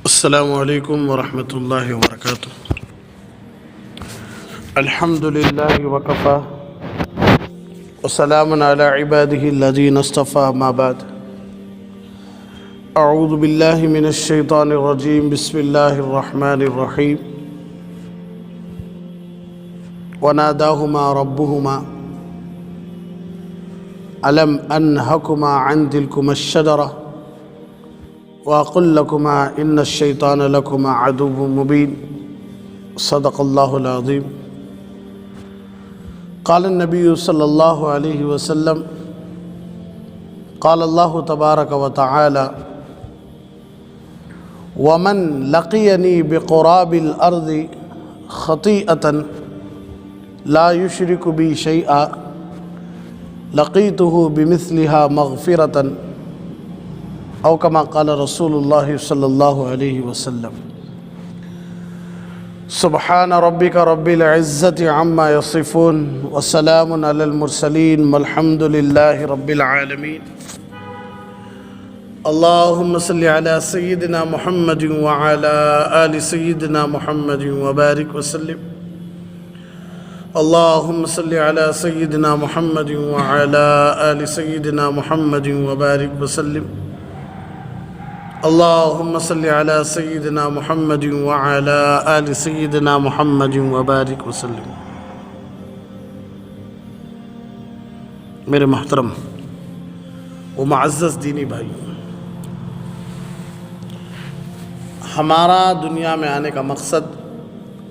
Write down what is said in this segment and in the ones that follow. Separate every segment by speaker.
Speaker 1: السلام علیکم ورحمۃ اللہ وبرکاتہ۔ الحمد للہ وکفیٰ وسلام علی عبادہ الذین اصطفیٰ، ما بعد۔ اعوذ باللہ من الشیطان الرجیم، بسم اللہ الرحمن الرحیم۔ وناداہما ربہما الم انہکما عن تلکما الشجرۃ وَأَقُلْ لَكُمَا إِنَّ الشَّيْطَانَ لَكُمَا عَدُوٌّ مُّبِينٌ۔ صدق اللہ العظیم۔ قال النبی صلی اللہ علیہ وسلم، قال اللہ تبارک وتعالی، وَمَن لَقِيَنِي بِقُرَابِ الْأَرْضِ خَطِيئَةً لَا يُشْرِكُ بِي شَيْئًا لَقِيتُهُ بِمِثْلِهَا مَغْفِرَةً، او کما قال رسول اللہ صلی اللہ علیہ وسلم۔ سبحان ربک رب العزت عما یصفون وسلام علی المرسلین والحمد للہ رب العالمین۔ اللہم صلی علی سیدنا محمد وعلی آل سیدنا محمد وبارک وسلم۔ اللہم صلی علی سیدنا محمد وعلی آل سیدنا محمد وبارک وسلم۔ اللہم صلی علی سیدنا محمد وعلی آل سیدنا محمد وبارک وسلم۔ میرے محترم و معزز دینی بھائی، ہمارا دنیا میں آنے کا مقصد،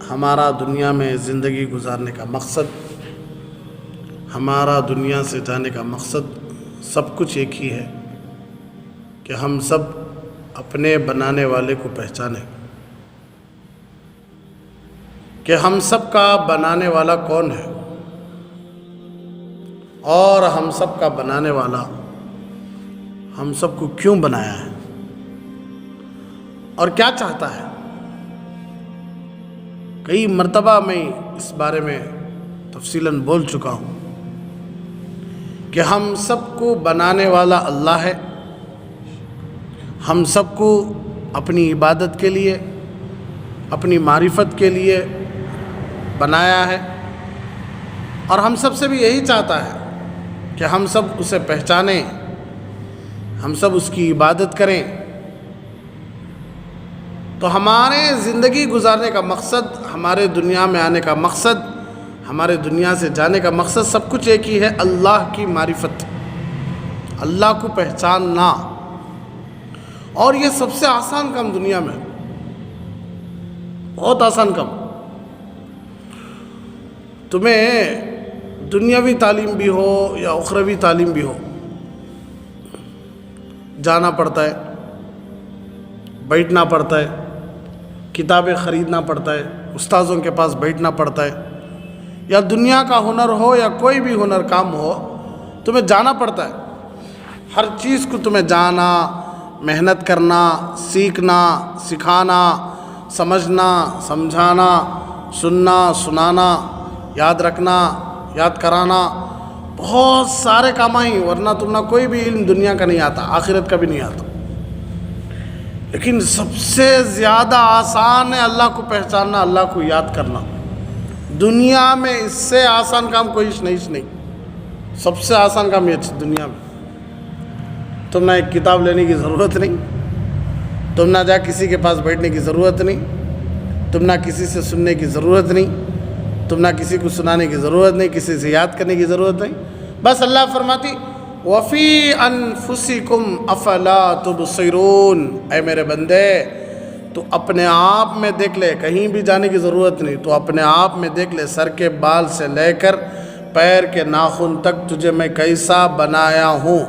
Speaker 1: ہمارا دنیا میں زندگی گزارنے کا مقصد، ہمارا دنیا سے جانے کا مقصد سب کچھ ایک ہی ہے کہ ہم سب اپنے بنانے والے کو پہچانیں، کہ ہم سب کا بنانے والا کون ہے اور ہم سب کا بنانے والا ہم سب کو کیوں بنایا ہے اور کیا چاہتا ہے۔ کئی مرتبہ میں اس بارے میں تفصیلاً بول چکا ہوں کہ ہم سب کو بنانے والا اللہ ہے، ہم سب کو اپنی عبادت کے لیے، اپنی معرفت کے لیے بنایا ہے، اور ہم سب سے بھی یہی چاہتا ہے کہ ہم سب اسے پہچانیں، ہم سب اس کی عبادت کریں۔ تو ہمارے زندگی گزارنے کا مقصد، ہمارے دنیا میں آنے کا مقصد، ہمارے دنیا سے جانے کا مقصد سب کچھ ایک ہی ہے، اللہ کی معرفت، اللہ کو پہچاننا۔ اور یہ سب سے آسان کام دنیا میں، بہت آسان کام۔ تمہیں دنیاوی تعلیم بھی ہو یا اخروی تعلیم بھی ہو، جانا پڑتا ہے، بیٹھنا پڑتا ہے، کتابیں خریدنا پڑتا ہے، استاذوں کے پاس بیٹھنا پڑتا ہے، یا دنیا کا ہنر ہو یا کوئی بھی ہنر کام ہو، تمہیں جانا پڑتا ہے۔ ہر چیز کو تمہیں جانا، محنت کرنا، سیکھنا، سکھانا، سمجھنا، سمجھانا، سننا، سنانا، یاد رکھنا، یاد کرانا، بہت سارے کام ہیں، ورنہ تمہیں کوئی بھی علم دنیا کا نہیں آتا، آخرت کا بھی نہیں آتا۔ لیکن سب سے زیادہ آسان ہے اللہ کو پہچاننا، اللہ کو یاد کرنا۔ دنیا میں اس سے آسان کام کوئی نہیں، سب سے آسان کام یہ دنیا میں۔ تم نہ ایک کتاب لینے کی ضرورت نہیں، تم نہ جا کسی کے پاس بیٹھنے کی ضرورت نہیں، تم نہ کسی سے سننے کی ضرورت نہیں، تم نہ کسی کو سنانے کی ضرورت نہیں، کسی سے یاد کرنے کی ضرورت نہیں۔ بس اللہ فرماتی وَفِي أَنفُسِكُمْ أَفَلَا تُبْصِرُونَ، اے میرے بندے تو اپنے آپ میں دیکھ لے، کہیں بھی جانے کی ضرورت نہیں، تو اپنے آپ میں دیکھ لے، سر کے بال سے لے کر پیر کے ناخن تک تجھے میں کیسا بنایا ہوں۔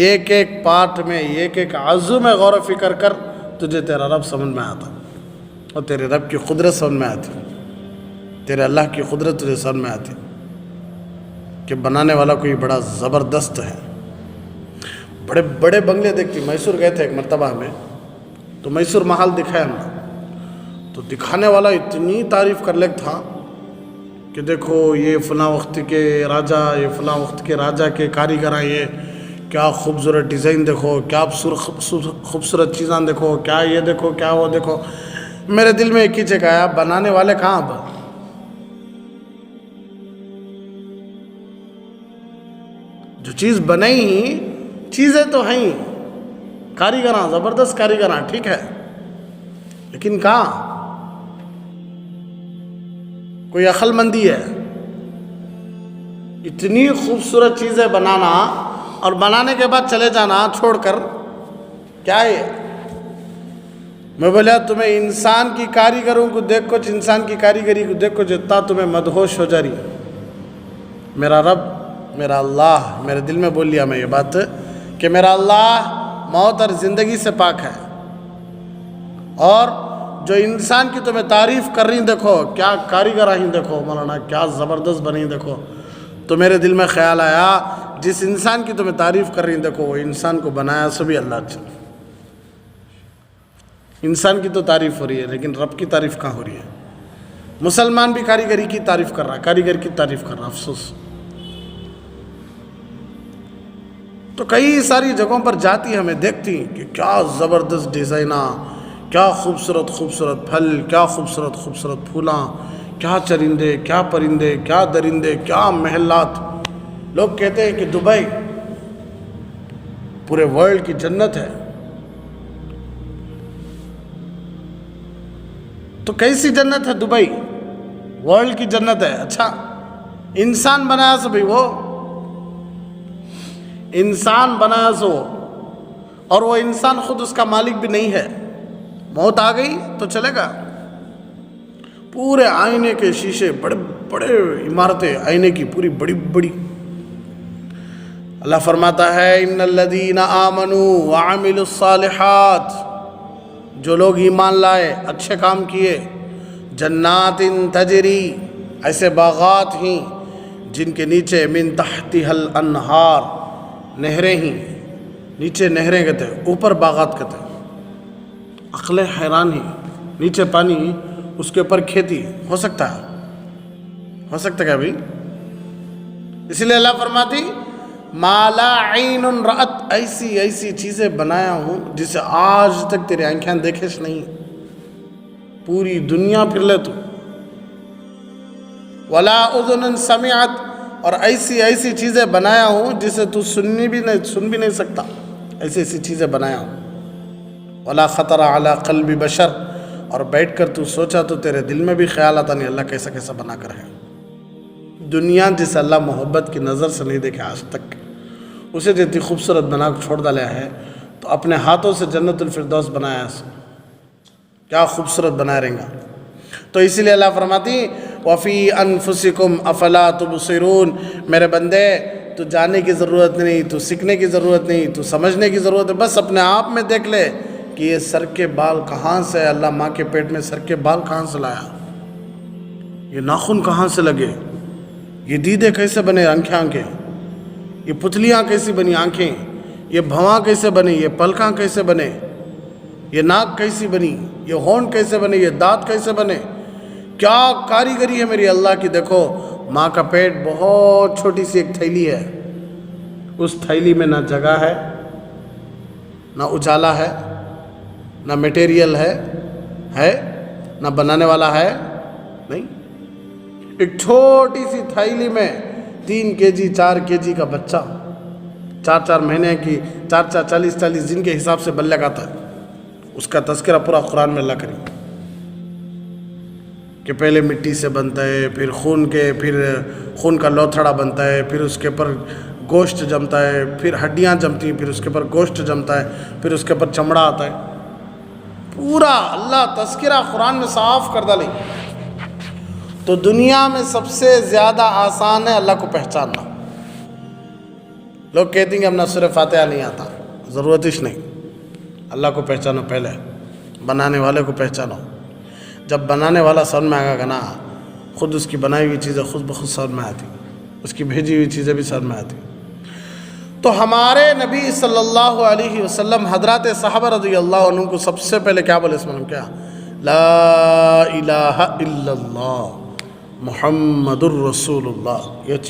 Speaker 1: ایک ایک پارٹ میں، ایک ایک عضو میں غور و فکر کر، تجھے تیرا رب سمجھ میں آتا، اور تیرے رب کی قدرت سمجھ میں آتی، تیرے اللہ کی قدرت تجھے سمجھ میں آتی کہ بنانے والا کوئی بڑا زبردست ہے۔ بڑے بڑے بنگلے دیکھتی، میسور گئے تھے ایک مرتبہ ہمیں، تو میسور محل دکھایا ہم نے، تو دکھانے والا اتنی تعریف کر لیک تھا کہ دیکھو یہ فلاں وقت کے راجہ، یہ فلاں وقت کے راجہ کے کاریگر ہیں، یہ کیا خوبصورت ڈیزائن دیکھو، کیا خوبصورت چیزاں دیکھو، کیا یہ دیکھو، کیا وہ دیکھو. میرے دل میں ایک ہی چیز آیا، بنانے والے کہاں؟ اب جو چیز بنائی ہی، چیزیں تو ہیں، کاریگراں زبردست کاریگراں، ٹھیک ہے، لیکن کہاں کوئی عقل مندی ہے؟ اتنی خوبصورت چیزیں بنانا اور بنانے کے بعد چلے جانا چھوڑ کر، کیا ہے؟ میں بولا تمہیں انسان کی کاریگروں کو دیکھ کچھ، انسان کی کاریگری کو دیکھ کچھ جتنا تمہیں مدہوش ہو جا رہی. میرا رب، میرا اللہ میرے دل میں بول لیا میں یہ بات کہ میرا اللہ موت اور زندگی سے پاک ہے، اور جو انسان کی تمہیں تعریف کر رہی دیکھو، کیا کاریگر آئیں دیکھو مولانا، کیا زبردست بنی دیکھو. تو میرے دل میں خیال آیا جس انسان کی تمہیں تعریف کر رہی دیکھو، وہ انسان کو بنایا سبھی اللہ اچھا. انسان کی تو تعریف ہو رہی ہے لیکن رب کی تعریف کہاں ہو رہی ہے؟ مسلمان بھی کاریگری کی تعریف کر رہا ہے، کاریگر کی تعریف کر رہا، افسوس. تو کئی ساری جگہوں پر جاتی ہمیں دیکھتی کہ کیا زبردست ڈیزائناں، کیا خوبصورت خوبصورت پھل، کیا خوبصورت خوبصورت پھولاں، کیا چرندے، کیا پرندے، کیا درندے، کیا محلات. لوگ کہتے ہیں کہ دبئی پورے ورلڈ کی جنت ہے. تو کیسی جنت ہے دبئی؟ ورلڈ کی جنت ہے. اچھا انسان بنایا سو بھائی، وہ انسان بنایا سو، اور وہ انسان خود اس کا مالک بھی نہیں ہے. موت آ گئی تو چلے گا. پورے آئینے کے شیشے، بڑے بڑے عمارتیں آئینے کی پوری بڑی بڑی. اللہ فرماتا ہے ان الذین آمنوا وعملوا الصالحات، جو لوگ ایمان لائے، اچھے کام کیے، جنات تجری، ایسے باغات ہیں جن کے نیچے من تحتها الانہار، نہریں ہیں، نیچے نہریں کہتے ہیں، اوپر باغات کہتے ہیں. عقلیں حیران ہیں، نیچے پانی، اس کے اوپر کھیتی. ہو سکتا ہے؟ ہو سکتا ہے کیا بھائی؟ اس لیے اللہ فرماتی ما لا عین رأت، ایسی ایسی چیزیں بنایا ہوں جسے آج تک تیرے آنکھیں دیکھش نہیں. پوری دنیا پھر لے تو. ولا اذن سمعت، اور ایسی ایسی چیزیں بنایا ہوں جسے تو سن بھی نہیں سکتا. ایسی ایسی چیزیں بنایا ہوں. ولا خطر علی قلب بشر، اور بیٹھ کر تو سوچا تو تیرے دل میں بھی خیال آتا نہیں اللہ کیسا کیسا بنا کر ہے. دنیا جسے اللہ محبت کی نظر سے نہیں دیکھے آج تک، اسے جتنی خوبصورت بنا کر چھوڑ ڈالا ہے. تو اپنے ہاتھوں سے جنت الفردوس بنایا ہے، کیا خوبصورت بنایا رہیں گا. تو اسی لیے اللہ فرماتی وفی انفسکم افلا تبصرون، میرے بندے تو جاننے کی ضرورت نہیں، تو سیکھنے کی ضرورت نہیں، تو سمجھنے کی ضرورت ہے. بس اپنے آپ میں دیکھ لے کہ یہ سر کے بال کہاں سے، اللہ ماں کے پیٹ میں سر کے بال کہاں سے لایا، یہ ناخن کہاں سے لگے، یہ دیدے کیسے بنے آنکھیں، یہ پتلیاں کیسی بنی آنکھیں، یہ بھواں کیسے بنی، یہ پلکاں کیسے بنے، یہ ناک کیسی بنی، یہ ہونٹ کیسے بنے، یہ دانت کیسے بنے. کیا کاریگری ہے میری اللہ کی. دیکھو ماں کا پیٹ بہت چھوٹی سی ایک تھیلی ہے، اس تھیلی میں نہ جگہ ہے، نہ اجالا ہے، نہ میٹیریل ہے نہ بنانے والا ہے، نہیں. ایک چھوٹی سی تھیلی میں 3 kg 4 kg کا بچہ 4 مہینے کی 40 دن کے حساب سے بلغ آتا ہے. اس کا تذکرہ پورا قرآن میں اللہ کرے کہ پہلے مٹی سے بنتا ہے، پھر خون کا لوتھڑا بنتا ہے، پھر اس کے اوپر گوشت جمتا ہے، پھر ہڈیاں جمتی ہیں، پھر اس کے اوپر گوشت جمتا ہے، پھر اس کے اوپر چمڑا آتا ہے. پورا اللہ تذکرہ قرآن میں صاف کر ڈالے. تو دنیا میں سب سے زیادہ آسان ہے اللہ کو پہچاننا. لوگ کہتے ہیں کہ ہم سورہ فاتحہ نہیں آتا، ضرورت ہی نہیں. اللہ کو پہچانو، پہلے بنانے والے کو پہچانو. جب بنانے والا سمجھ میں آئے گا نا، خود اس کی بنائی ہوئی چیزیں خود بخود سمجھ میں آتی، اس کی بھیجی ہوئی چیزیں بھی سمجھ میں آتی. تو ہمارے نبی صلی اللہ علیہ وسلم حضرات صحابہ رضی اللہ عنہ کو سب سے پہلے کیا بولے؟ اس میں کیا؟ لا الہ الا اللہ محمد الرسول اللہ یچ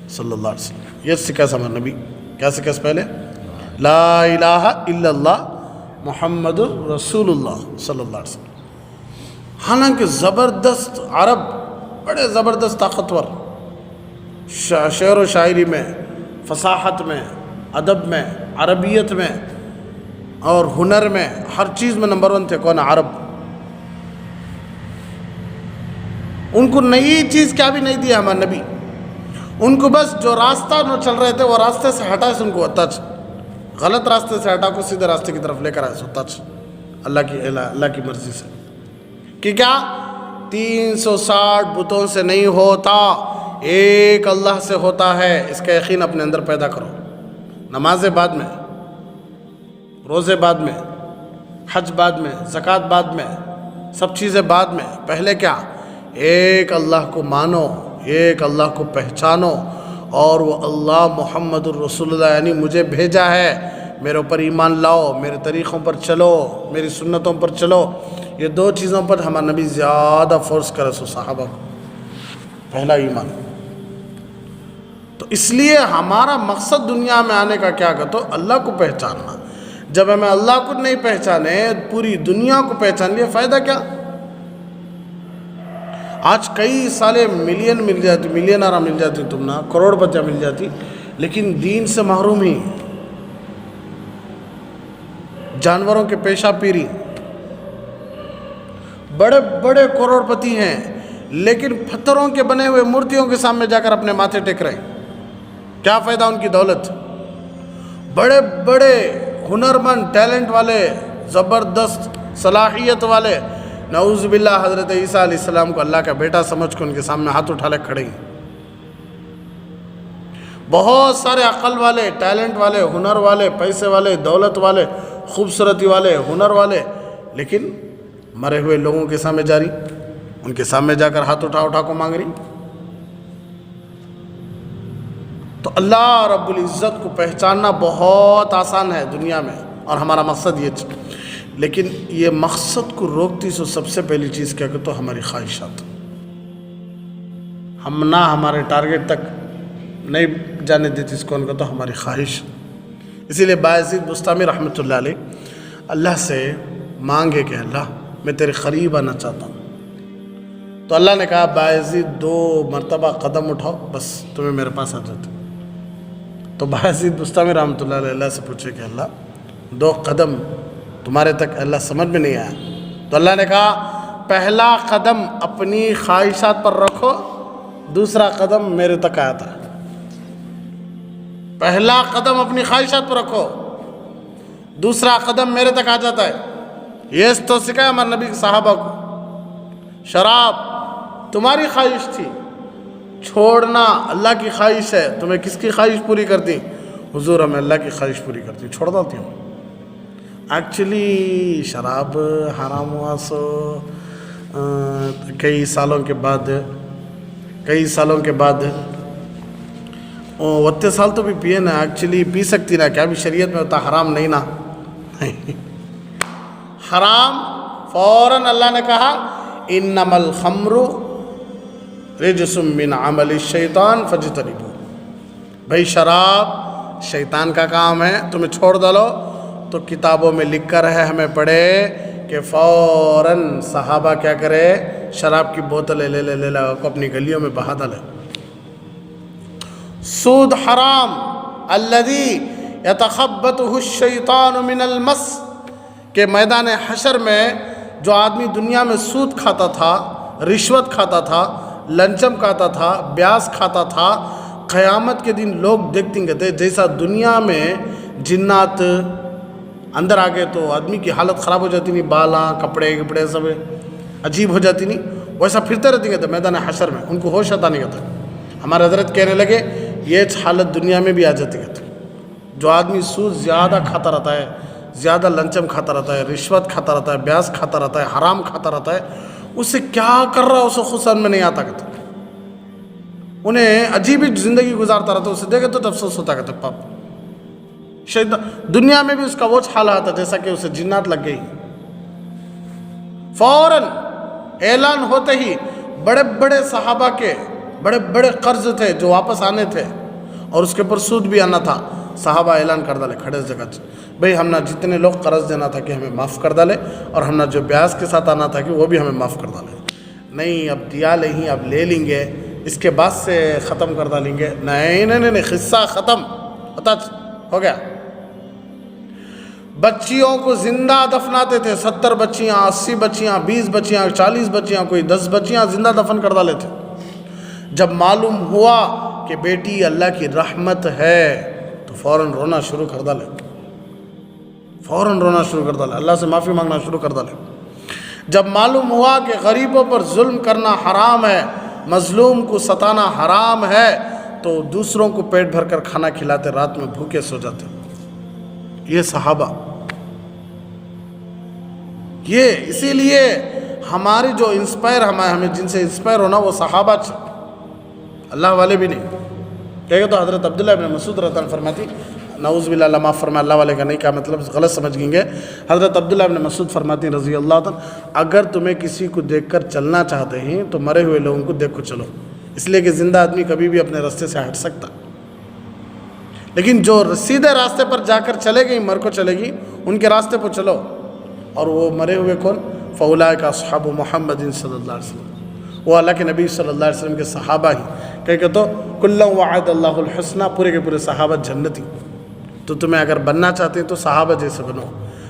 Speaker 1: صلی اللہ علیہ وسلم. یچ سکھا سا ہمارا نبی کیا سکھا سے پہلے؟ لا الہ الا اللہ محمد الرسول اللہ صلی اللہ علیہ وسلم. حالانکہ زبردست عرب بڑے زبردست طاقتور، شعر و شاعری میں، فصاحت میں، ادب میں، عربیت میں اور ہنر میں، ہر چیز میں نمبر 1 تھے. کون؟ عرب. ان کو نئی چیز کیا بھی نہیں دیا ہمارا نبی. ان کو بس جو راستہ نہ چل رہے تھے وہ راستے سے ہٹا سے ان کو تچ، غلط راستے سے ہٹا کو سیدھے راستے کی طرف لے کر آئے سو تچ، اللہ کی مرضی سے. کہ کیا 360 بتوں سے نہیں ہوتا، ایک اللہ سے ہوتا ہے. اس کا یقین اپنے اندر پیدا کرو. نمازیں بعد میں، روزے بعد میں، حج بعد میں، زکوٰۃ بعد میں، سب چیزیں بعد میں. پہلے کیا؟ ایک اللہ کو مانو، ایک اللہ کو پہچانو، اور وہ اللہ محمد الرسول اللہ یعنی مجھے بھیجا ہے، میرے اوپر ایمان لاؤ، میرے طریقوں پر چلو، میری سنتوں پر چلو. یہ 2 چیزوں پر ہمارا نبی زیادہ فورس کرے سو صحابہ کو. پہلا ایمان. تو اس لیے ہمارا مقصد دنیا میں آنے کا کیا کہ تو اللہ کو پہچاننا. جب ہمیں اللہ کو نہیں پہچانے، پوری دنیا کو پہچان لیا، فائدہ کیا؟ آج کئی سالے ملین مل جاتی، ملینارہ مل جاتی، تم نا کروڑ پتیاں مل جاتی، لیکن دین سے محروم ہی. جانوروں کے پیشاب پی رہی، بڑے بڑے کروڑ پتی ہیں، لیکن پتھروں کے بنے ہوئے مورتیوں کے سامنے جا کر اپنے ماتھے ٹیک رہے. کیا فائدہ ان کی دولت؟ بڑے بڑے ہنرمند، ٹیلنٹ والے، زبردست صلاحیت والے، نعوذ باللہ حضرت عیسیٰ علیہ السلام کو اللہ کا بیٹا سمجھ کے ان کے سامنے ہاتھ اٹھا لے کھڑے ہیں. بہت سارے عقل والے، ٹیلنٹ والے، ہنر والے، پیسے والے، دولت والے، خوبصورتی والے، ہنر والے، لیکن مرے ہوئے لوگوں کے سامنے جا رہی، ان کے سامنے جا کر ہاتھ اٹھا کو مانگ رہی. تو اللہ رب العزت کو پہچاننا بہت آسان ہے دنیا میں، اور ہمارا مقصد یہ. لیکن یہ مقصد کو روکتی سو سب سے پہلی چیز کیا کہ تو ہماری خواہشات. ہم نہ ہمارے ٹارگٹ تک نہیں جانے دیتی اس کو، ان کو تو ہماری خواہش. اسی لیے بایزید بستامی رحمۃ اللہ علیہ اللہ سے مانگے کہ اللہ میں تیرے قریب آنا چاہتا ہوں. تو اللہ نے کہا بایزید 2 مرتبہ قدم اٹھاؤ، بس تمہیں میرے پاس آ جاتے. تو بایزید بستامی رحمۃ اللہ علیہ اللہ سے پوچھے کہ اللہ 2 قدم تمہارے تک اللہ سمجھ میں نہیں آیا. تو اللہ نے کہا پہلا قدم اپنی خواہشات پر رکھو، دوسرا قدم میرے تک آیا تھا. پہلا قدم اپنی خواہشات پر رکھو، دوسرا قدم میرے تک آ جاتا ہے. یہ تو سکھایا ہمارے نبی کے صحابہ کو. شراب تمہاری خواہش تھی، چھوڑنا اللہ کی خواہش ہے. تمہیں کس کی خواہش پوری کرتی؟ حضور ہمیں اللہ کی خواہش پوری کرتی، چھوڑ دیتی ہوں. ایکچولی شراب حرام ہوا سو کئی سالوں کے بعد 30 سال تو بھی پیے نا. ایکچولی پی سکتی نا، کیا بھی شریعت میں ہوتا حرام نہیں نا. حرام فوراً اللہ نے کہا انما الخمر رجس من عمل الشیطان فاجتنبوہ. بھائی شراب شیطان کا کام ہے، تمہیں چھوڑ ڈالو. تو کتابوں میں لکھ کر ہے، ہمیں پڑھے کہ فوراً صحابہ کیا کرے، شراب کی بوتلیں لے کو اپنی گلیوں میں بہا ڈالے. سود حرام الذی یتخبطہ الشیطان من المس، کہ میدان حشر میں جو آدمی دنیا میں سود کھاتا تھا، رشوت کھاتا تھا، لنچم کھاتا تھا، بیاس کھاتا تھا، قیامت کے دن لوگ دیکھتے کہتے جیسا دنیا میں جنات اندر آ گئے تو آدمی کی حالت خراب ہو جاتی نہیں، بالاں کپڑے سب عجیب ہو جاتی نہیں، ویسا پھرتے رہتے کہتے میدان حشر میں، ان کو ہوش آتا نہیں کہتا. ہمارے حضرت کہنے لگے یہ حالت دنیا میں بھی آ جاتی کہتے. جو آدمی سود زیادہ کھاتا رہتا ہے، زیادہ لنچم کھاتا رہتا ہے، رشوت کھاتا رہتا ہے، بیاس کھاتا رہتا ہے، حرام کھاتا رہتا ہے، اسے کیا کر رہا ہے اسے خود سمجھ میں نہیں آتا کہتے. انہیں عجیب ہی زندگی گزارتا رہتا، اسے دیکھے تو افسوس ہوتا کہتے پاپ. دنیا میں بھی اس کا وہ حال آتا جیسا کہ اسے جنات لگ گئی. فوراً اعلان ہوتے ہی بڑے بڑے صحابہ کے بڑے بڑے قرض تھے جو واپس آنے تھے اور اس کے پر سود بھی آنا تھا. صحابہ اعلان کر ڈالے کھڑے جگہ بھئی ہم نہ جتنے لوگ قرض دینا تھا کہ ہمیں معاف کر ڈالے اور ہم نہ جو بیاج کے ساتھ آنا تھا کہ وہ بھی ہمیں معاف کر ڈالے. نہیں اب دیا نہیں اب لے لیں گے اس کے بعد سے ختم کر ڈالیں گے. نہیں قصہ ختم ہوتا ہو گیا. بچیوں کو زندہ دفناتے تھے. 70 بچیاں 80 بچیاں 20 بچیاں 40 بچیاں کوئی 10 بچیاں زندہ دفن کر ڈالے تھے. جب معلوم ہوا کہ بیٹی اللہ کی رحمت ہے تو فوراً رونا شروع کر ڈالے. فوراً رونا شروع کر ڈالے. اللہ سے معافی مانگنا شروع کر ڈالے. جب معلوم ہوا کہ غریبوں پر ظلم کرنا حرام ہے مظلوم کو ستانا حرام ہے تو دوسروں کو پیٹ بھر کر کھانا کھلاتے رات میں بھوکے سو جاتے. یہ صحابہ یہ اسی لیے ہماری جو انسپائر ہمیں جن سے انسپائر ہونا وہ صحابہ اللہ والے بھی نہیں. کہے تو حضرت عبداللہ ابن مسعود رضی اللہ عنہ فرماتی نعوذ باللہ اللہ معاف فرمائے اللہ والے کا نہیں کہا مطلب غلط سمجھ گیں گے. حضرت عبداللہ ابن مسعود فرماتی رضی اللہ عنہ اگر تمہیں کسی کو دیکھ کر چلنا چاہتے ہیں تو مرے ہوئے لوگوں کو دیکھ کر چلو. اس لیے کہ زندہ آدمی کبھی بھی اپنے راستے سے ہٹ سکتا لیکن جو سیدھے راستے پر جا کر چلے گی مر کو چلے گی ان کے راستے پر چلو. اور وہ مرے ہوئے کون؟ فاولئک اصحاب محمد صلی اللہ علیہ وسلم وہ اللہ کے نبی صلی اللہ علیہ وسلم کے صحابہ ہی. کہ تو کلا وعد اللہ الحسنہ پورے کے پورے صحابہ جنتی. تو تمہیں اگر بننا چاہتے ہیں تو صحابہ جیسے بنو.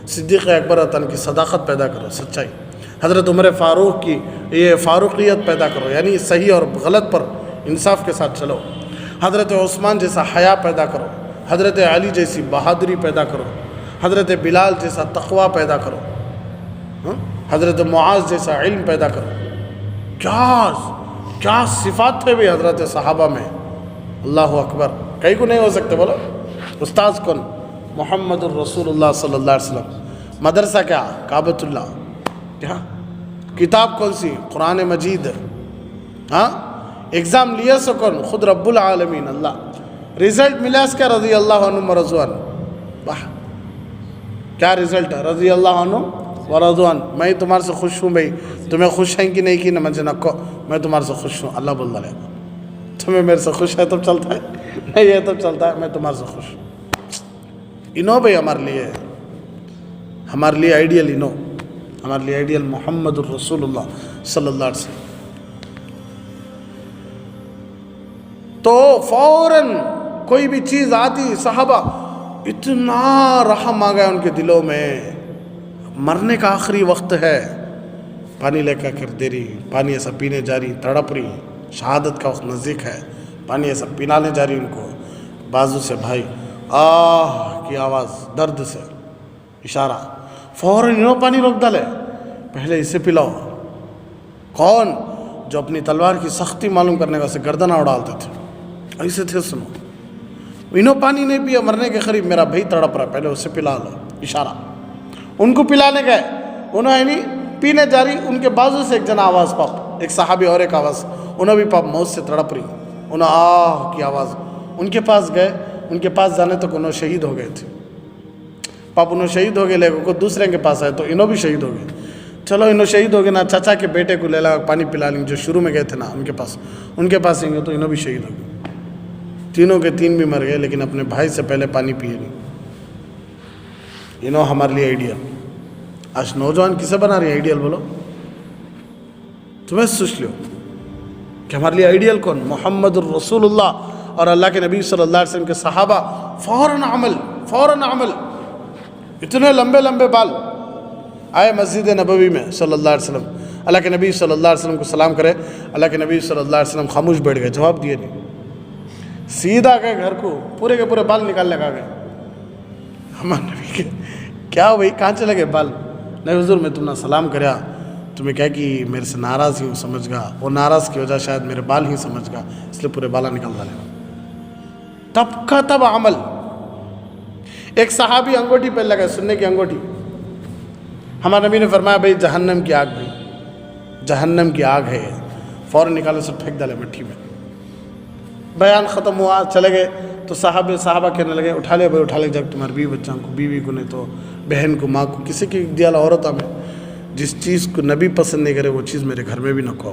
Speaker 1: صدیق اکبر رضی کی صداقت پیدا کرو سچائی. حضرت عمر فاروق کی یہ فاروقیت پیدا کرو یعنی صحیح اور غلط پر انصاف کے ساتھ چلو. حضرت عثمان جیسا حیا پیدا کرو. حضرت علی جیسی بہادری پیدا کرو. حضرت بلال جیسا تقوی پیدا کرو. حضرت معاذ جیسا علم پیدا کرو. کیا صفات تھے بھی حضرت صحابہ میں. اللہ اکبر. کئی کو نہیں ہو سکتے بولو. استاذ کون؟ محمد الرسول اللہ صلی اللہ علیہ وسلم. مدرسہ کیا؟ کعبۃ اللہ. کیا کتاب کون سی؟ قرآن مجید. ہاں ایگزام لیا سو کون؟ خود رب العالمین اللہ. رزلٹ ملا اس کا رضی اللہ عنہ ورضوان. واہ کیا رزلٹ ہے؟ رضی اللہ عنہ ورضوان. میں تمہارے سے خوش ہوں بھائی. تمہیں خوش ہیں کہ نہیں کی نہ مجھے نکو میں تمہارے سے خوش ہوں. اللہ بول رہا ہے تمہیں میرے سے خوش ہے تب چلتا ہے نہیں ہے تب چلتا ہے. میں تمہارے سے خوش ہوں. انہو بھائی ہمارے لیے آئیڈیل انہو ہمارے لیے آئیڈیل محمد الرسول اللہ صلی اللہ علیہ وسلم. تو فوراً کوئی بھی چیز آتی صحابہ اتنا رحم آ گیا ان کے دلوں میں. مرنے کا آخری وقت ہے پانی لے کر دے رہی پانی ایسا پینے جا رہی تڑپ رہی. شہادت کا وقت نزدیک ہے پانی ایسا پلانے جا رہی ان کو. بازو سے بھائی آہ کی آواز درد سے اشارہ. فوراً انہوں پانی روک ڈالے. پہلے اسے پلاؤ. کون؟ جو اپنی تلوار کی سختی معلوم کرنے کا اسے گردنہ اڑالتے تھے. ایسے تھے سنو. انہوں پانی نہیں پیا مرنے کے قریب میرا بھائی تڑپ رہا پہلے اسے پلا لو اشارہ. ان کو پلانے گئے انہوں نے پینے جا رہی. ان کے بازو سے ایک جنا آواز پاپ ایک صحابی اور ایک آواز انہوں بھی پاپ موت سے تڑپ رہی. انہوں آہ کی آواز. ان کے پاس گئے. ان کے پاس جانے تک انہوں شہید ہو گئے تھے. پاپ انہوں شہید ہو گئے لے کو دوسرے کے پاس آئے تو انہوں بھی شہید ہو گئے. چلو انہوں شہید ہو گئے نا چاچا کے بیٹے کو لے لا پانی پلا لیں جو شروع میں گئے تھے نا ان کے پاس آئیں گے تو انہوں بھی شہید ہو گئے. تینوں کے تین بھی مر گئے لیکن اپنے بھائی سے پہلے پانی پیے نہیں. انہوں ہمارے لیے آئیڈیل. آج نوجوان کسے بنا رہی ہے آئیڈیل بولو؟ تمہیں سوچ لو کہ ہمارے لیے آئیڈیل کون؟ محمد الرسول اللہ اور اللہ کے نبی صلی اللہ علیہ وسلم کے صحابہ. فوراً عمل. اتنے لمبے لمبے بال. آئے مسجد نبوی میں صلی اللہ علیہ وسلم. اللہ کے نبی صلی اللہ علیہ وسلم کو سلام کرے. اللہ کے نبی صلی اللہ علیہ وسلم خاموش بیٹھ گئے جواب دیے نہیں. سیدھا گئے گھر کو پورے کے پورے بال نکالنے کا گئے. ہمارے نبی کے کیا بھائی کہاں چلے گئے بال؟ نہیں حضور میں تم نے سلام کریا تمہیں کہا کہ میرے سے ناراض ہی ہوں سمجھ گا. وہ ناراض کی وجہ شاید میرے بال ہی سمجھ گا اس لیے پورے بالا نکال ڈالے. تب کا تب عمل. ایک صحابی انگوٹھی پہ لگا سننے کی انگوٹھی. ہمارے نبی نے فرمایا بھائی جہنم کی آگ بھائی جہنم کی آگ ہے. فوراً نکالے سب پھینک ڈالے مٹی میں. بیان ختم ہوا چلے گئے تو صحابہ کہنے لگے اٹھا لے بھائی اٹھا لے جب تمہارے بیوی بچوں کو بیوی کو نہیں تو بہن کو ماں کو کسی کی دیال عورت میں جس چیز کو نبی پسند نہیں کرے وہ چیز میرے گھر میں بھی نہ کو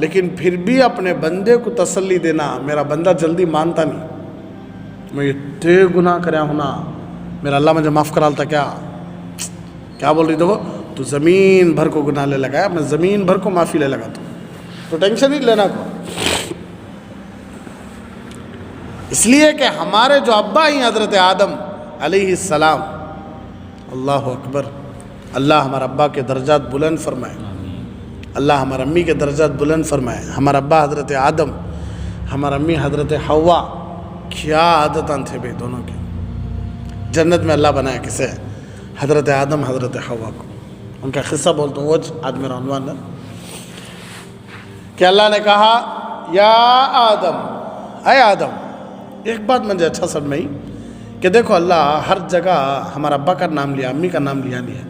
Speaker 1: لیکن پھر بھی اپنے بندے کو تسلی دینا, میرا بندہ جلدی مانتا نہیں, میں اتنے گناہ کریا ہونا, میرا اللہ مجھے معاف کرا لیتا کیا بول رہی دیکھو تو زمین بھر کو گناہ لے لگا, میں زمین بھر کو معافی لے لگا, تو ٹینشن ہی لینا کو. اس لیے کہ ہمارے جو ابا ہی حضرت آدم علیہ السلام, اللہ اکبر, اللہ ہمارے ابا کے درجات بلند فرمائے, اللہ ہمارے امی کے درجات بلند فرمائے. ہمارا ابا حضرت آدم, ہمارا امی حضرت حوا, کیا عادتاں تھے بھائی دونوں کے. جنت میں اللہ بنایا کسے؟ حضرت آدم حضرت حوا کو. ان کا قصہ بولتا ہوں, وہ آج میرا عنوان ہے کہ اللہ نے کہا یا آدم, اے آدم. ایک بات مجھے اچھا سمجھ میں آئی کہ دیکھو اللہ ہر جگہ ہمارا ابا کا نام لیا, امی کا نام لیا نہیں ہے,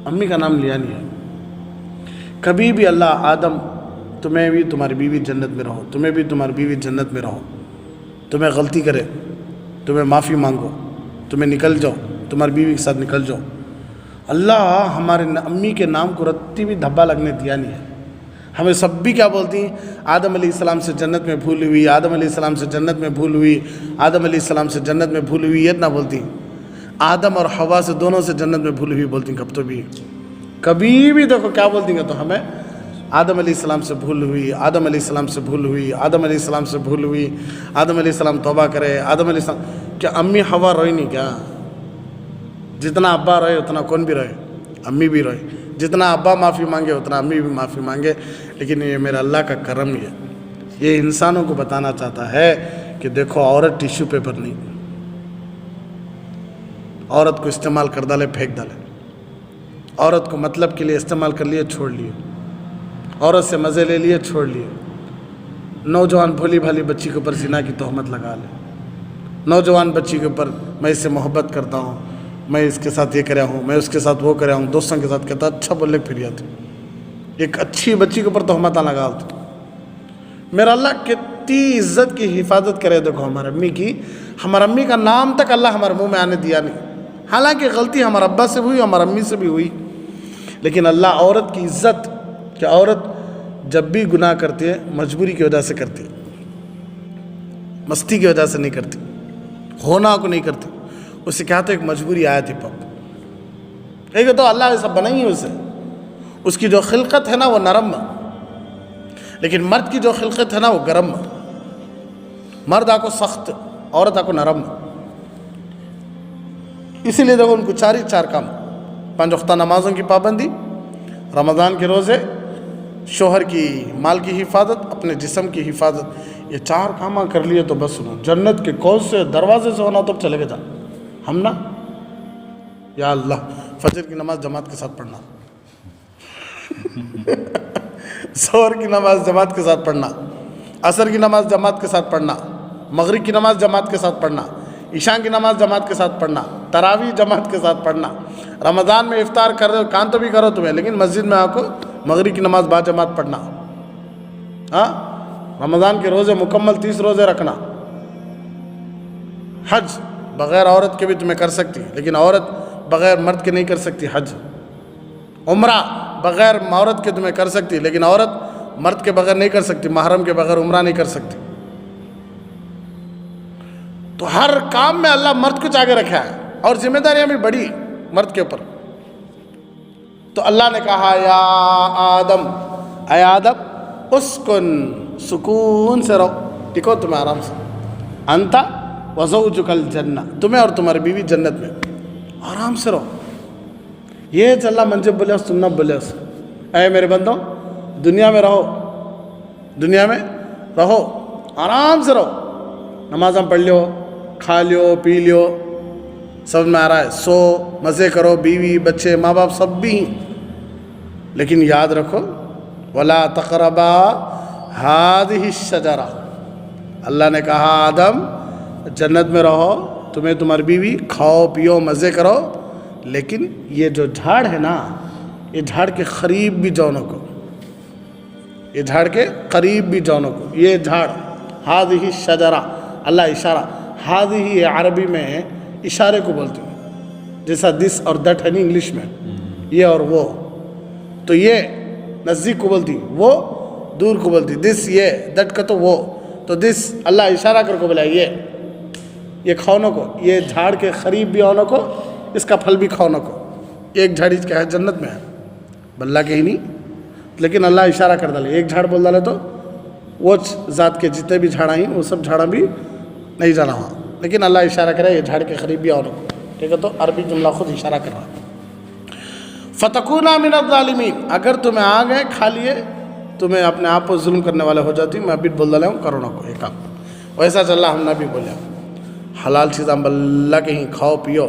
Speaker 1: امی کا نام لیا نہیں ہے. کبھی بھی اللہ آدم تمہیں بھی تمہاری بیوی جنت میں رہو, تمہیں بھی تمہاری بیوی جنت میں رہو, تمہیں غلطی کرے تمہیں معافی مانگو, تمہیں نکل جاؤ, تمہاری بیوی کے ساتھ نکل جاؤ. اللہ ہمارے امی کے نام کو رتی بھی دھبا لگنے دیا نہیں ہے. ہمیں سب بھی کیا بولتی ہیں, آدم علیہ السلام سے جنت میں بھول ہوئی, آدم علیہ السلام سے جنت میں بھول ہوئی, آدم علیہ السلام سے جنت میں بھول ہوئی, یہ اتنا بولتی ہیں. آدم اور حوا سے دونوں سے جنت میں بھول ہوئی بولتی ہیں. کب تو بھی کبھی بھی دیکھو کیا بولتی ہیں تو ہمیں آدم علیہ السلام سے بھول ہوئی, آدم علیہ السلام سے بھول ہوئی, آدم علیہ السلام سے بھول ہوئی, آدم علیہ السلام توبہ کرے, آدم علیہ السلام. کیا امی حوا روئی نہیں کیا؟ جتنا ابا رہے اتنا کون بھی رہے, امی بھی رہے. جتنا ابا معافی مانگے اتنا امی بھی معافی مانگے. لیکن یہ میرا اللہ کا کرم ہی ہے, یہ انسانوں کو بتانا چاہتا ہے کہ دیکھو عورت ٹیشو پیپر نہیں, عورت کو استعمال کر ڈالے پھینک ڈالے, عورت کو مطلب کے لیے استعمال کر لیے چھوڑ لیے, عورت سے مزے لے لیے چھوڑ لیے. نوجوان بھولی بھالی بچی کے اوپر زنا کی تہمت لگا لے, نوجوان بچی کے اوپر میں اس سے محبت کرتا ہوں, میں اس کے ساتھ یہ کریا ہوں, میں اس کے ساتھ وہ کریا ہوں, دوستوں کے ساتھ کہتا اچھا بولنے پھر جاتی. ایک اچھی بچی کے اوپر تہمتاں لگا دی. میرا اللہ کتنی عزت کی حفاظت کرے دیکھو ہمارے امی کی. ہمارے امی کا نام تک اللہ ہمارے منہ میں آنے دیا نہیں. حالانکہ غلطی ہمارے ابا سے ہوئی, ہمارے امی سے بھی ہوئی, لیکن اللہ عورت کی عزت کہ عورت جب بھی گناہ کرتی ہے مجبوری کی وجہ سے کرتی ہے, مستی کی وجہ سے نہیں کرتی, ہونا کو نہیں کرتی. اسے کہتے ایک مجبوری آیا تھی پاپ. ایک تو اللہ ایسا بنا ہی ہے اسے, اس کی جو خلقت ہے نا وہ نرم, لیکن مرد کی جو خلقت ہے نا وہ گرم. مرد آ کو سخت, عورت آ کو نرم. اسی لیے دیکھو ان کو چار ہی چار کام, 5 وقتہ نمازوں کی پابندی, رمضان کے روزے, شوہر کی مال کی حفاظت, اپنے جسم کی حفاظت. یہ 4 کام کر لیے تو بس سنو جنت کے کون سے دروازے سے ہونا تب چلے گا جا. ہم نا یا اللہ فجر کی نماز جماعت کے ساتھ پڑھنا, ظہر کی نماز جماعت کے ساتھ پڑھنا, عصر کی نماز جماعت کے ساتھ پڑھنا, مغرب کی نماز جماعت کے ساتھ پڑھنا, عشاء کی نماز جماعت کے ساتھ پڑھنا, تراویح جماعت کے ساتھ پڑھنا. رمضان میں افطار کر رہے ہو کان تو بھی کرو تمہیں, لیکن مسجد میں آ کو مغرب کی نماز با جماعت پڑھنا. ہاں رمضان کے روزے مکمل 30 روزے رکھنا. حج بغیر عورت کے بھی تمہیں کر سکتی, لیکن عورت بغیر مرد کے نہیں کر سکتی حج. عمرہ بغیر عورت کے تمہیں کر سکتی, لیکن عورت مرد کے بغیر نہیں کر سکتی, محرم کے بغیر عمرہ نہیں کر سکتی. تو ہر کام میں اللہ مرد کو چاہ کے رکھا ہے, اور ذمہ داریاں بھی بڑی مرد کے اوپر. تو اللہ نے کہا یا آدم, اے آدم اسکن, سکون سے رہو, ٹکو تمہیں آرام سے, انت وزوجک الجنہ, تمہیں اور تمہاری بیوی جنت میں آرام سے رہو. یہ چلا منجے بولے سننا بولے, اے میرے بندوں دنیا میں رہو, دنیا میں رہو, آرام سے رہو, نمازاں پڑھ لیو, کھا لیو پی لیو, سمجھ میں آ رہا ہے, سو مزے کرو, بیوی بچے ماں باپ سب بھی, لیکن یاد رکھو ولا تقربا هذه الشجرہ. اللہ نے کہا آدم جنت میں رہو, تمہیں تمہاری بیوی کھاؤ پیو مزے کرو, لیکن یہ جو جھاڑ ہے نا, یہ جھاڑ کے قریب بھی جاؤ نہ کو, یہ جھاڑ کے قریب بھی جاؤ نہ کو. یہ جھاڑ هذه الشجرہ, اللہ اشارہ, هذه عربی میں اشارے کو بولتے ہیں, جیسا دس اور دیٹ ہے نا انگلش میں, یہ اور وہ. تو یہ نزدیک کو بولتی, وہ دور کو بولتی. دس یہ, دیٹ کا تو وہ, تو دس اللہ اشارہ کر کو بولا یہ کھاؤ کو, یہ جھاڑ کے قریب بھی آؤ کو, اس کا پھل بھی کھاؤ کو. ایک جھاڑی کیا ہے جنت میں ہے, بلّہ کے ہی نہیں, لیکن اللہ اشارہ کر ڈالے, ایک جھاڑ بول ڈالے تو وہ ذات کے جتنے بھی جھاڑا ہیں وہ سب جھاڑا بھی نہیں جانا وہاں, لیکن اللہ اشارہ کرے یہ جھاڑ کے قریب بھی آؤ کو. ٹھیک ہے, تو عربی جملہ خود اشارہ کر رہا ہے. فتکونا من الظالمین, اگر تمہیں آ گئے کھا لیے, تمہیں اپنے آپ کو ظلم کرنے والے ہو جاتی. میں ابھی بول ڈالے ہوں کرونا کو ایک کام ویسا چل رہا. ہم نے بھی بولیا حلال چیزاں بلّہ کے ہی کھاؤ پیو,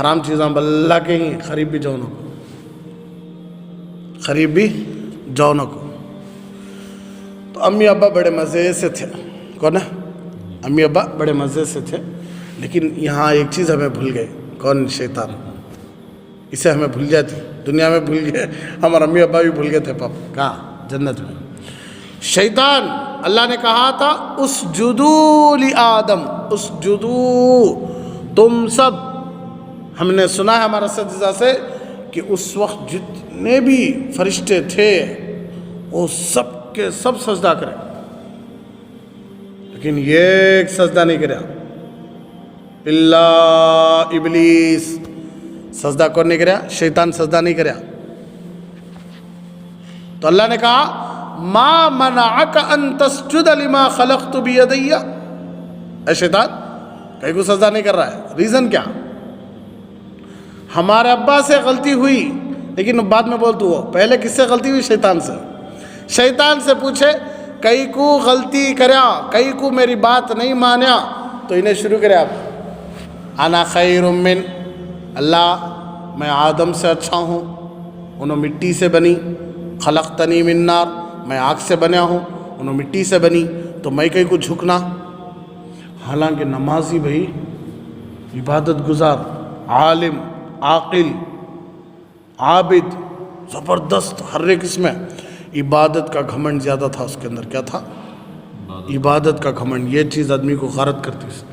Speaker 1: حرام چیزاں بلّہ کے ہی قریب بھی جاؤ نہ کو, قریب بھی جاؤ نہ کو. تو امی ابا بڑے مزے سے تھے. کون ہے؟ امی ابا بڑے مزے سے تھے, لیکن یہاں ایک چیز ہمیں بھول گئے. کون؟ شیطان. اسے ہمیں بھول جاتی, دنیا میں بھول گئے, ہمارے امی ابا بھی بھول گئے تھے. پاپا کہاں؟ جنت میں. شیطان, اللہ نے کہا تھا اسجدوا لآدم, اسجدوا, تم سب. ہم نے سنا ہے ہمارا سجدہ سے کہ اس وقت جتنے بھی فرشتے تھے وہ سب کے سب سجدہ کریں, لیکن یہ ایک سجدہ نہیں کرا اللہ ابلیس. سجدہ کون نہیں کرا؟ شیطان سجدہ نہیں کرا. تو اللہ نے کہا ما منعک ان تسجد لما خلقت بیدی. اے شیطان, کہیں کو سجدہ نہیں کر رہا ہے, ریزن کیا؟ ہمارے ابا سے غلطی ہوئی, لیکن بعد میں بول تو, وہ پہلے کس سے غلطی ہوئی؟ شیطان سے. شیطان سے پوچھے کئی کو غلطی کریا, کئی کو میری بات نہیں مانیا, تو انہیں شروع کرے آپ انا خیر من, اللہ میں آدم سے اچھا ہوں, انہوں مٹی سے بنی. خلقتنی من نار, میں آگ سے بنا ہوں, انہوں مٹی سے بنی, تو میں کہیں کو جھکنا. حالانکہ نمازی بھائی, عبادت گزار, عالم, عاقل, عابد, زبردست ہر ایک اس میں, عبادت کا گھمنڈ زیادہ تھا اس کے اندر. کیا تھا؟ عبادت کا گھمنڈ. یہ چیز آدمی کو غارت کرتی ہے,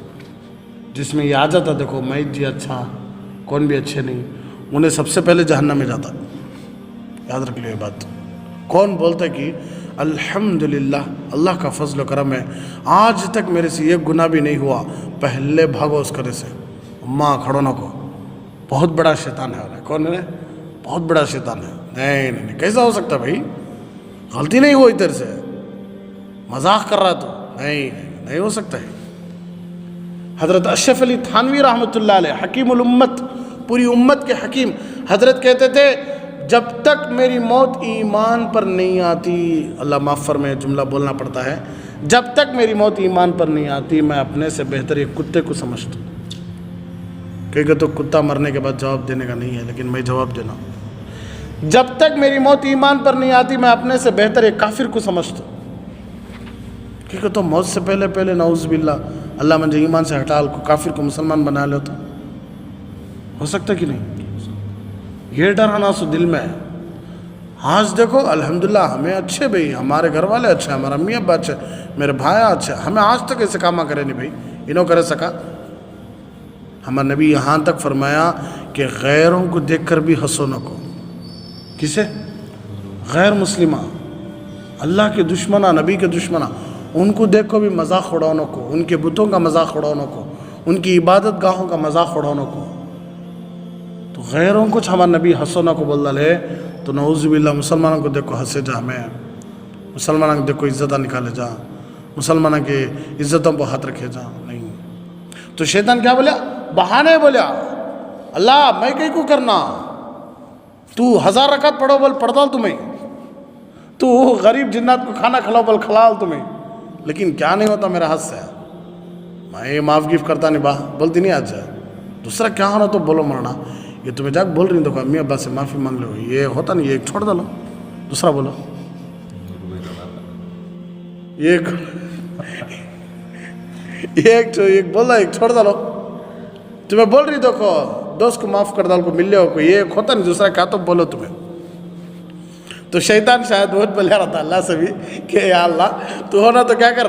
Speaker 1: جس میں یہ آ جاتا دیکھو میں جی اچھا, کون بھی اچھے نہیں, انہیں سب سے پہلے جہنم میں جاتا. یاد رکھ لو یہ بات. کون بولتا ہے کہ الحمدللہ اللہ کا فضل و کرم ہے, آج تک میرے سے یہ گناہ بھی نہیں ہوا, پہلے بھاگو اس کرے سے, ماں کھڑو نہ کو, بہت بڑا شیطان ہے. کون ہے؟ بہت بڑا شیطان ہے. نہیں, کیسا ہو سکتا بھائی؟ غلطی نہیں ہوئی تیرے سے, مذاق کر رہا تو نہیں ہو سکتا ہے. حضرت اشرف علی تھانوی رحمۃ اللہ علیہ, حکیم الامت, پوری امت کے حکیم, حضرت کہتے تھے جب تک میری موت ایمان پر نہیں آتی, اللہ معاف فرمائے جملہ بولنا پڑتا ہے, جب تک میری موت ایمان پر نہیں آتی میں اپنے سے بہتر ایک کتے کو سمجھتا ہوں. کیونکہ تو کتا مرنے کے بعد جواب دینے کا نہیں ہے, لیکن میں جواب دینا. جب تک میری موت ایمان پر نہیں آتی میں اپنے سے بہتر ایک کافر کو سمجھتا ہوں. کیونکہ تو موت سے پہلے نعوذ باللہ اللہ مجھے ایمان سے ہٹا کو کافر کو مسلمان بنا لیتا. ہو سکتا کہ نہیں؟ یہ ڈر آنا سو دل میں ہے. آج دیکھو الحمدللہ ہمیں اچھے بھائی, ہمارے گھر والے اچھے, ہمارا امی ابا اچھے, میرے بھائی اچھے, ہمیں آج تک ایسے کام کرے نہیں بھائی, انہوں کرے سکا. ہمارا نبی یہاں تک فرمایا کہ غیروں کو دیکھ کر بھی ہنسو نہ کو. کسے؟ غیر مسلمہ, اللہ کے دشمنہ, نبی کے دشمنہ, ان کو دیکھ کو بھی مذاق اڑاؤ کو, ان کے بتوں کا مذاق اڑاؤ کو, ان کی عبادت گاہوں کا مذاق اڑاؤ کو. تو غیروں کچھ ہمارا نبی ہنسونا کو بول ڈالے, تو نعوذ باللہ مسلمانوں کو دیکھو ہنسے جا, ہمیں مسلمانوں کو دیکھو عزتیں نکالے جا, مسلمانوں کے عزتوں پہ ہاتھ رکھے جا. نہیں. تو شیطان کیا بولیا؟ بہانے بولیا, اللہ میں کہیں کو کرنا, تو 1000 رکعت پڑھو بول پڑھ ڈال تمہیں, تو غریب جنات کو کھانا کھلاؤ بول کھلا تمہیں, لیکن کیا نہیں ہوتا میرے ہاتھ سے, میں معاف گیف کرتا نہیں, بولتی نہیں آج جائے. دوسرا کیا ہونا تو بولو مرنا, یہ تمہیں جا بول رہی دیکھو امی ابا سے معافی مانگ لو, یہ ہوتا نہیں, یہ ایک چھوڑ ڈالو, دوسرا بولو. ایک بول رہا, ایک چھوڑ ڈالو. تمہیں بول رہی دیکھو دوست کو معاف کر ڈال کو مل لے ہو, کوئی ایک ہوتا نہیں, دوسرا کیا تو بولو تمہیں. تو شیطان شاید بہت بلیا رہا تھا اللہ سے بھی کہ یا اللہ تو ہونا تو کیا کر,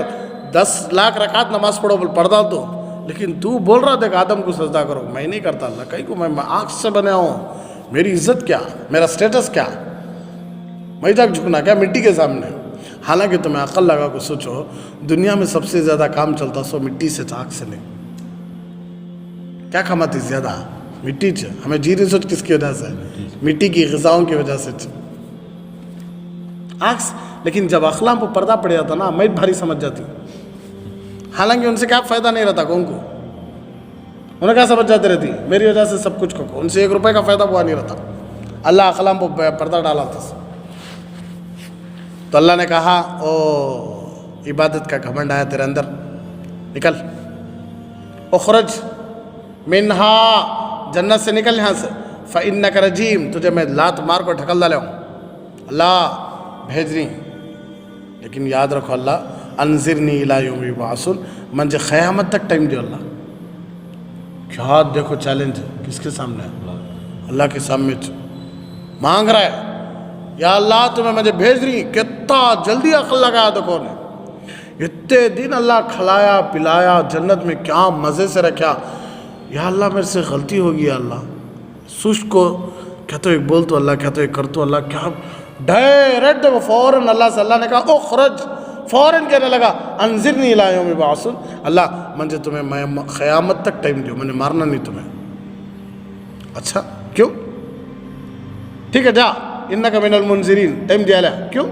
Speaker 1: 10 لاکھ رکعت نماز پڑھو بول پڑھ ڈال تو, لیکن تو بول رہا دیکھ آدم کو سجدہ کرو, میں نہیں کرتا اللہ, کہیں کو میں آنکھ سے بنا ہوں, میری عزت کیا, میرا سٹیٹس کیا. میں جاگ جھکنا کیا مٹی کے سامنے. حالانکہ تمہیں عقل لگا کو سوچو, دنیا میں سب سے زیادہ کام چلتا سو مٹی سے آگ سے نہیں. کیا کماتی زیادہ مٹی چ, ہمیں جی رہی سوچ کس کی وجہ سے, مٹی کی غذاؤں کی وجہ سے آگ. لیکن جب اخلاق کو پردہ پڑ جاتا نا, میں بھاری سمجھ جاتی. حالانکہ ان سے کیا فائدہ نہیں رہتا کون کو, انہیں کیا سمجھ جاتے رہتی میری وجہ سے سب کچھ کو, ان سے 1 روپے کا فائدہ ہوا نہیں رہتا. اللہ اخلاق کو پردہ ڈالا تھا. تو اللہ نے کہا او عبادت کا گھمنڈ آیا تیرے اندر, نکل. اخرج منہا, جنت سے نکل یہاں سے. فإنک رجیم, تجھے میں لات مار کو ڈھکل ڈالے ہوں. اللہ بھیج رہی. لیکن یاد رکھو اللہ انذرنی الی یوم یبعثون, مجھے قیامت تک ٹائم دیو. اللہ کیا دیکھو چیلنج کس کے سامنے ہے, اللہ کے سامنے مانگ رہا ہے یا اللہ تمہیں مجھے بھیج رہی. کتنا جلدی عقل لگایا دیکھو نے, اتنے دن اللہ کھلایا پلایا جنت میں, کیا مزے سے رکھا. یا اللہ میرے سے غلطی ہوگی, یا اللہ سوچ کو کیا تو ایک بول تو اللہ, کیا تو ایک کر تو اللہ, کیا ڈائریکٹ دیکھو فوراً اللہ سے اللہ نے کہا اخرج, فوراً کہنے لگا انذرنی الی یوم یبعثون, اللہ مجھے تمہیں میں قیامت تک ٹائم دیو, میں نے مارنا نہیں تمہیں. اچھا کیوں, ٹھیک ہے جا, انک من المنذرین, ٹائم دیا لیا. کیوں,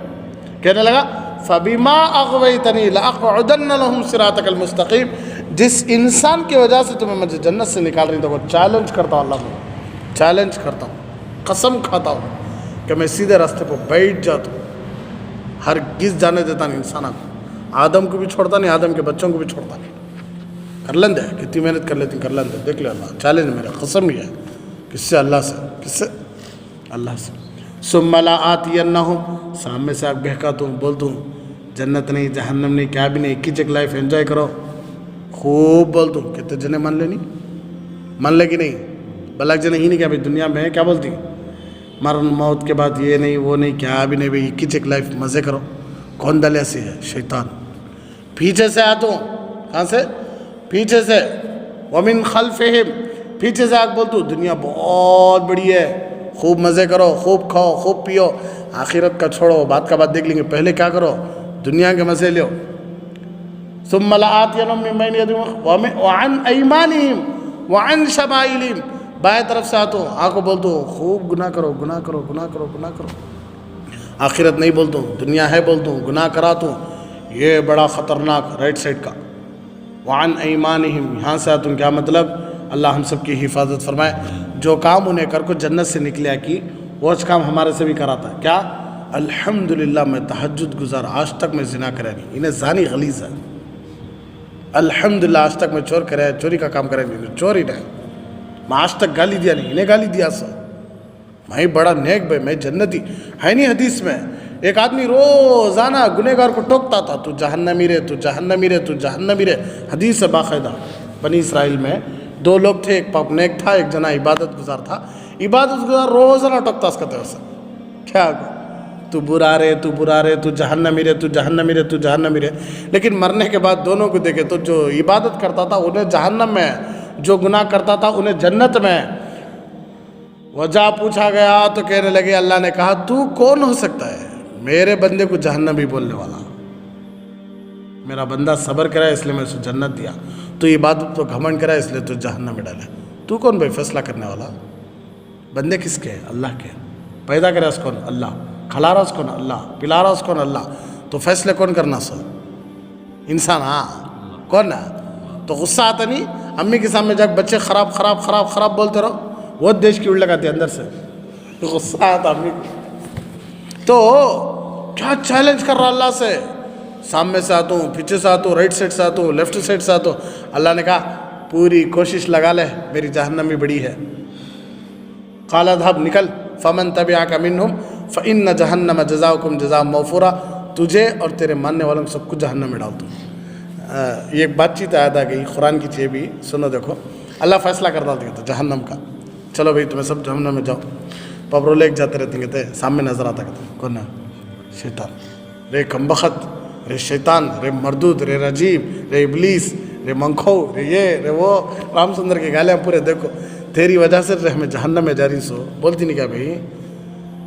Speaker 1: کہنے لگا فبما اغویتنی لاقعدن لهم صراطک المستقیم, جس انسان کی وجہ سے تمہیں مجھے جنت سے نکال رہی, تو چیلنج کرتا ہوں اللہ میں, چیلنج کرتا ہوں, قسم کھاتا ہوں کہ میں سیدھے راستے پہ بیٹھ جاتا ہوں. ہرگز جانے دیتا نہیں انسانوں کو, آدم کو بھی چھوڑتا نہیں, آدم کے بچوں کو بھی چھوڑتا نہیں. کر لیں دے, کتنی محنت کر لیتی کر لیں دے, دیکھ لے اللہ چیلنج میرا, قسم یہ ہے. کس سے, اللہ سے. کس سے, اللہ سے. ثم لآتینہم, سامنے سے آگ بہکاتا ہوں, بولتا ہوں جنت نہیں جہنم نہیں کیا بھی نہیں, ایک ہی لائف انجوائے کرو. خوب بولتا ہوں. کتنے جنے مان لے نہیں, مان لے کہ نہیں, بلاک جنے ہی نہیں کیا بھائی دنیا میں کیا بولتی, مرن موت کے بعد یہ نہیں وہ نہیں کیا بھی نہیں بھائی, ایک ہی لائف مزے کرو. کون دل ایسی ہے, شیطان. پیچھے سے آتا ہوں, کہاں سے, پیچھے سے. ومن خلفہم, پیچھے سے آگ بولتا ہوں دنیا بہت بڑی ہے, خوب مزے کرو, خوب کھاؤ, خوب پیو, آخرت کا چھوڑو, بات کا بات دیکھ لیں گے, پہلے کیا کرو, دنیا کے مزے لیو. ثم لآتینہم من بین ایدیہم وعن ایمانہم وعن شمائلہم, بائیں طرف سے آتا ہوں, آنکھوں بولتا ہوں خوب گناہ کرو, گناہ کرو, گناہ کرو, گناہ کرو. آخرت نہیں بولتا ہوں, دنیا ہے بولتا ہوں, گناہ کراتا ہوں, یہ بڑا خطرناک رائٹ سائڈ کا. وعن ایمانہم, یہاں سے آتا ہوں, کیا مطلب, اللہ ہم سب کی حفاظت فرمائے. جو کام انہیں کر کو جنت سے نکلیا کی, وہ کام ہمارے سے بھی کراتا ہے. کیا, الحمدللہ میں تہجد گزار, آج تک میں زنا کرے نہیں, انہیں زانی غلیظ ہے. الحمدللہ آج تک میں چور کرے, چوری کا کام کرے نہیں, چور ہی نہیں, میں آج تک گالی دیا نہیں, انہیں گالی دیا سو, میں بڑا نیک بھائی, میں جنتی ہے نہیں. حدیث میں ایک آدمی روزانہ گنہگار کو ٹوکتا تھا, تو جہنمی رے, تو جہنمی رے, تو جہنمی رے. حدیث ہے باقاعدہ. بنی اسرائیل میں 2 لوگ تھے, ایک پاپ نیک تھا, ایک جنا عبادت گزار تھا. عبادت گزار روزانہ ٹوکتا اس کا سے, کیا تو برا رے, تو برا رے, تو جہنمی رے, تو جہنمی رے, تو جہنمی رے. لیکن مرنے کے بعد دونوں کو دیکھے تو جو عبادت کرتا تھا انہیں جہنم میں, جو گناہ کرتا تھا انہیں جنت میں. وجہ پوچھا گیا تو کہنے لگے, اللہ نے کہا تو کون ہو سکتا ہے میرے بندے کو جہنمی بولنے والا, میرا بندہ صبر کرا اس لیے میں اسے جنت دیا, تو عبادت تو گھمنڈ کرا اس لیے تو جہنم میں ڈالے. تو کون بھائی فیصلہ کرنے والا, بندے کس کے, اللہ کے. پیدا کرا اس کون, اللہ. کھلا رہا اس کون, اللہ. پلا رہا اس کون, اللہ. تو فیصلے کون کرنا سو, انسان. ہاں کون ہے, تو غصہ آتا نہیں, امی کے سامنے جا کے بچے خراب خراب خراب خراب بولتے رہو, وہ دیش کی اڑ لگاتے اندر سے, غصہ آتا امی کو. تو کیا چیلنج کر رہا اللہ سے, سامنے سے آتا ہوں, پیچھے سے آتا ہوں, رائٹ سائڈ سے آتا ہوں, لیفٹ سائڈ سے آتا ہوں. اللہ نے کہا پوری کوشش لگا لے, میری جہنم بھی بڑی ہے. قال اذهب, نکل. فمن تبعک منہم فإن جہنم جزاؤکم جزاء موفورا, تجھے اور تیرے ماننے والوں سب کو جہنم میں ڈالتا ہوں. یہ ایک بات چیت یاد آ گئی, قرآن کی چیز بھی سنو. دیکھو اللہ فیصلہ کر ڈالتے تھے جہنم کا, چلو بھائی تمہیں سب جہنم میں جاؤ. پبرو لے کے جاتے رہتے تھے, سامنے نظر آتا کہتے کون ہے, شیطان. رے کمبخت, رے شیطان, رے مردود, رے رجیم, رے ابلیس, رے منکھو, رے یہ رے وہ, رام چندر کے گالیاں پورے. دیکھو تیری وجہ سے ہمیں جہنم میں جاری سو. بولتی نہیں کیا بھائی,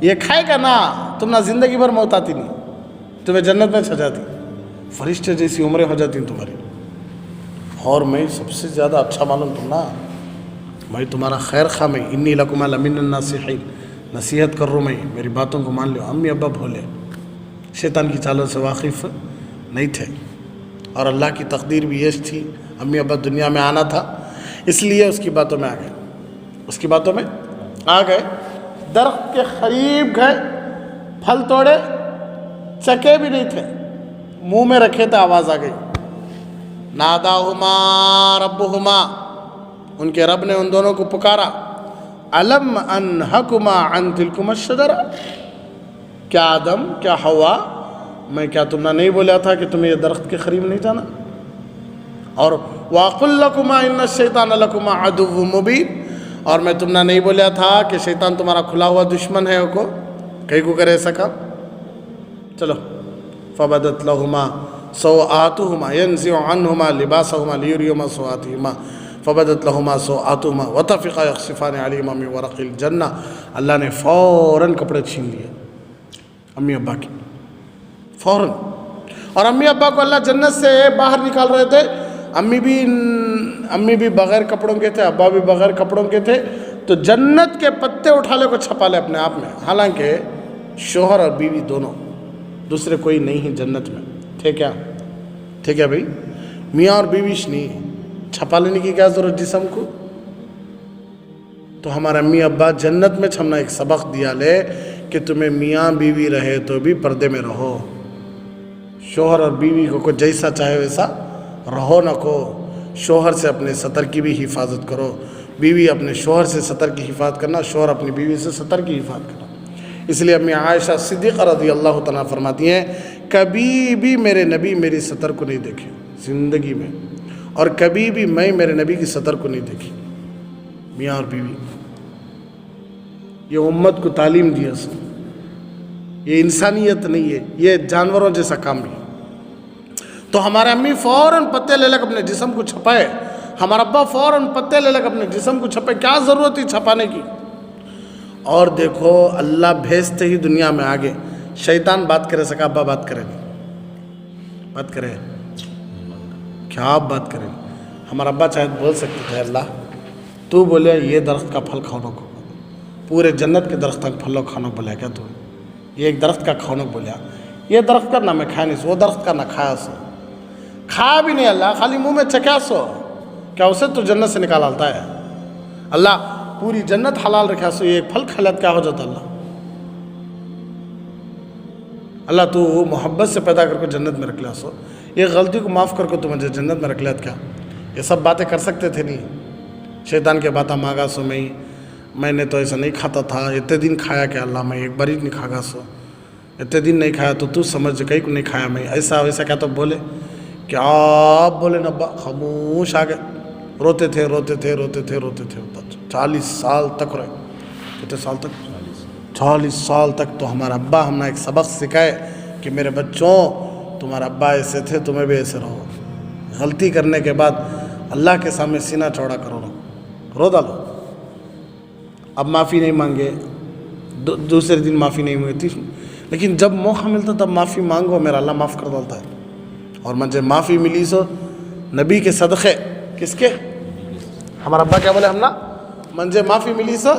Speaker 1: یہ کھائے گا نا تم نہ زندگی بھر موت آتی نہیں, تمہیں جنت میں چھا جاتی, فرشتے جیسی عمریں ہو جاتی تمہاری. اور میں سب سے زیادہ اچھا معلوم تم نا, میں تمہارا خیر خواہ, میں انی لکما لمن الناصحین, نصیحت کر رہا ہوں, میں میری باتوں کو مان لو. امی ابا بھولے, شیطان کی چالوں سے واقف نہیں تھے, اور اللہ کی تقدیر بھی یہ تھی امی ابا دنیا میں آنا تھا, اس لیے اس کی باتوں میں آ گئے, اس کی باتوں میں آ گئے. درخت کے قریب گئے, پھل توڑے, چکے بھی نہیں تھے, منہ میں رکھے تھے, آواز آ گئی, ناداہما ربہما, ان کے رب نے ان دونوں کو پکارا, الم انہکما عن تلکما الشجرہ, کیا آدم کیا حوا, میں کیا تم نے نہیں بولا تھا کہ تمہیں یہ درخت کے قریب نہیں جانا, اور وَقُلْ لَكُمَا إِنَّ الشَّيْطَانَ لَكُمَا عَدُوٌّ مُبِينٌ, اور میں تم نے نہیں بولا تھا کہ شیطان تمہارا کھلا ہوا دشمن ہے, کو کہیں کو کرے ایسا کام. چلو, فَبَدَتْ لَهُمَا سَوْآتُهُمَا يَنزِعُ عَنْهُمَا لِبَاسَهُمَا لِيُرِيَهُمَا سَوْآتِهِمَا فَبَدَتْ لَهُمَا سَوْآتُهُمَا وَطَفِقَا يَخْصِفَانِ عَلَيْهِمَا مِنْ وَرَقِ الْجَنَّةِ, اللہ نے فوراً کپڑے چھین لیے امی ابا کی, فوراً. اور امی ابا کو اللہ جنت سے باہر نکال رہے تھے, امی بھی بغیر کپڑوں کے تھے, ابا بھی بغیر کپڑوں کے تھے, تو جنت کے پتے اٹھا لے کو چھپا لے اپنے آپ میں, حالانکہ شوہر اور بیوی دونوں, دوسرے کوئی نہیں ہیں جنت میں. تھے کیا, تھے کیا بھائی, میاں اور بیویش نہیں, چھپا لینے کی کیا ضرورت جسم کو. تو ہمارے امی ابا جنت میں ہم نے ایک سبق دیا لے کہ تمہیں میاں بیوی رہے تو بھی پردے میں رہو, شوہر اور بیوی کو جیسا چاہے ویسا رہو نہ کو. شوہر سے اپنے سطر کی بھی حفاظت کرو, بیوی اپنے شوہر سے سطر کی حفاظت کرنا, شوہر اپنی بیوی سے سطر کی حفاظت کرنا. اس لیے امی عائشہ صدیقہ رضی اللہ تعالیٰ فرماتی ہیں, کبھی بھی میرے نبی میری سطر کو نہیں دیکھے زندگی میں, اور کبھی بھی میں میرے نبی کی سطر کو نہیں دیکھی. میاں اور بیوی, یہ امت کو تعلیم دی ہے, یہ انسانیت نہیں ہے, یہ جانوروں جیسا کام بھی. تو ہمارے امی فوراً پتے لے لے اپنے جسم کو چھپائے, ہمارا ابا فوراً پتے لے لے اپنے جسم کو چھپائے, کیا ضرورت تھی چھپانے کی. اور دیکھو اللہ بھیجتے ہی دنیا میں آگے, شیطان بات کرے سکا, ابا بات کرے نہیں, بات کرے کیا آپ بات کریں. ہمارا ابا چاہے بول سکتے تھے, اللہ تو بولے یہ درخت کا پھل کھانا کو, پورے جنت کے درخت کا پھل کھانا بولے کیا تو, یہ ایک درخت کا کھانا بولیا, یہ درخت کا نہ میں کھایا نہیں سو, وہ درخت کا نہ کھایا سو, کھایا بھی نہیں اللہ, خالی منہ میں چکیا سو, کیا اسے تو جنت سے نکال آتا ہے. اللہ پوری جنت حلال رکھا سو, یہ ایک پھل کھلت کیا ہو جاتا. اللہ تو محبت سے پیدا کر کے جنت میں رکھ لیا سو, یہ غلطی کو معاف کر کے تو مجھے جنت میں رکھ لیا. کیا یہ سب باتیں کر سکتے تھے نہیں, شیطان کے باتیں مانگا سو, میں نے تو ایسا نہیں کھاتا تھا, اتنے دن کھایا کہ اللہ میں ایک بار ہی نہیں کھا گا سو, اتنے دن نہیں کھایا تو سمجھ کہیں کو نہیں کھایا میں, ایسا ویسا کیا تو بولے, کیا آپ بولے نبا, خاموش آ گئے, روتے تھے روتے تھے روتے تھے روتے تھے, 40 سال تک رہے. کتنے سال تک, 40 سال تک. تو ہمارا ابا ہم نے ایک سبق سکھائے کہ میرے بچوں تمہارا ابا ایسے تھے, تمہیں بھی ایسے رہو. غلطی کرنے کے بعد اللہ کے سامنے سینہ چوڑا کرو, رو ڈالو. اب معافی نہیں مانگے, دوسرے دن معافی نہیں مانگتی, لیکن جب موقع ملتا تب معافی مانگو, میرا اللہ معاف کر ڈالتا ہے. اور مجھے معافی ملی سو نبی کے صدقے, کس کے, ہمارا ابا کیا بولے ہم نا, مجھے معافی ملی سو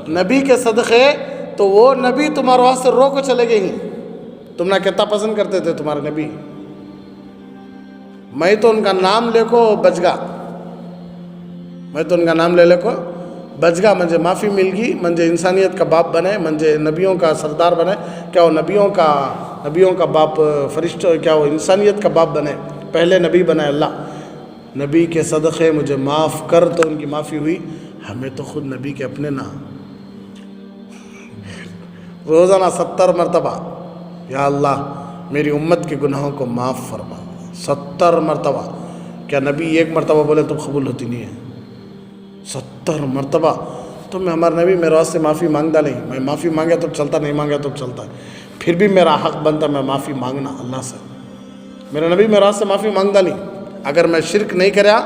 Speaker 1: نبی کے صدقے. تو وہ نبی تمہارے واسطے رو کو چلے گئے ہی, تم نے کتنا پسند کرتے تھے تمہارے نبی, میں تو ان کا نام لے کو بچ گا, میں تو ان کا نام لے کو بچ گا. مجھے معافی مل گئی, مجھے انسانیت کا باپ بنے, مجھے نبیوں کا سردار بنے. کیا وہ نبیوں کا باپ فرشتوں, کیا وہ انسانیت کا باپ بنے, پہلے نبی بنے. اللہ نبی کے صدقے مجھے معاف کر, تو ان کی معافی ہوئی. ہمیں تو خود نبی کے اپنے نہ روزانہ 70 مرتبہ, یا اللہ میری امت کے گناہوں کو معاف فرما, 70 مرتبہ. کیا نبی ایک مرتبہ بولے تو قبول ہوتی نہیں ہے, 70 مرتبہ. تو میں ہمارے نبی میرے واسطے معافی مانگتا نہیں, میں معافی مانگا تو چلتا, نہیں مانگا تو چلتا ہے, پھر بھی میرا حق بنتا میں معافی مانگنا اللہ سے. میرا نبی میرے واسطے معافی مانگتا نہیں. اگر میں شرک نہیں کریا,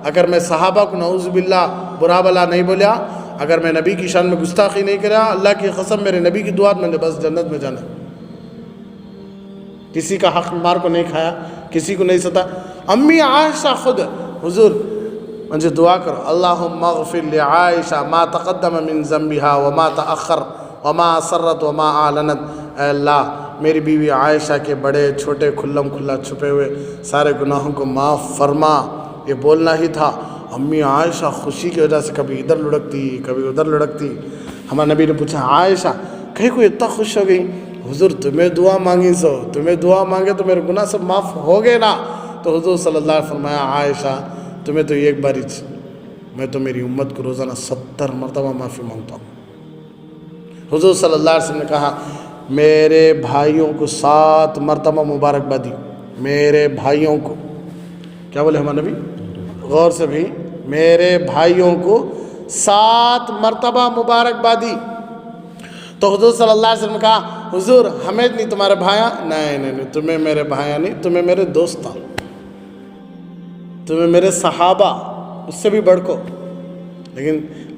Speaker 1: اگر میں صحابہ کو نعوذ باللہ برا بلا نہیں بولیا, اگر میں نبی کی شان میں گستاخی نہیں کرا، اللہ کی قسم میرے نبی کی دعا میں نے بس جنت میں جانا، کسی کا حق مار کو نہیں کھایا، کسی کو نہیں ستا۔ امی عائشہ خود حضور مجھے دعا کرو، اللہم اغفر لعائشہ ما تقدم من ذنبها وما تأخر وما اسرت وما اعلنت۔ اے اللہ میری بیوی عائشہ کے بڑے چھوٹے کھلم کھلا چھپے ہوئے سارے گناہوں کو معاف فرما، یہ بولنا ہی تھا۔ امی عائشہ خوشی کی وجہ سے کبھی ادھر لڑکتی کبھی ادھر لڑکتی۔ ہمارے نبی نے پوچھا عائشہ کہیں کوئی اتنا خوش ہو گئی؟ حضور تمہیں دعا مانگی سو، تمہیں دعا مانگے تو میرے گناہ سب معاف ہو گئے نا۔ تو حضور صلی اللہ علیہ وسلم فرمایا عائشہ تمہیں تو ایک بار ہی، میں تو میری امت کو روزانہ 70 مرتبہ معافی مانگتا ہوں۔ حضور صلی اللہ علیہ وسلم نے کہا میرے بھائیوں کو 7 مرتبہ مبارکبادی، میرے بھائیوں کو، کیا بولے ہمارے نبی؟ غور سے بھی، میرے بھائیوں کو 7 مرتبہ مبارکبادی۔ تو حضور صلی اللہ علیہ وسلم نے کہا حضور ہمیں نہیں تمہارے بھائیاں؟ نہیں، تمہیں میرے بھائیاں نہیں، تمہیں میرے دوست، تمہیں میرے صحابہ، اس سے بھی بڑھ کو،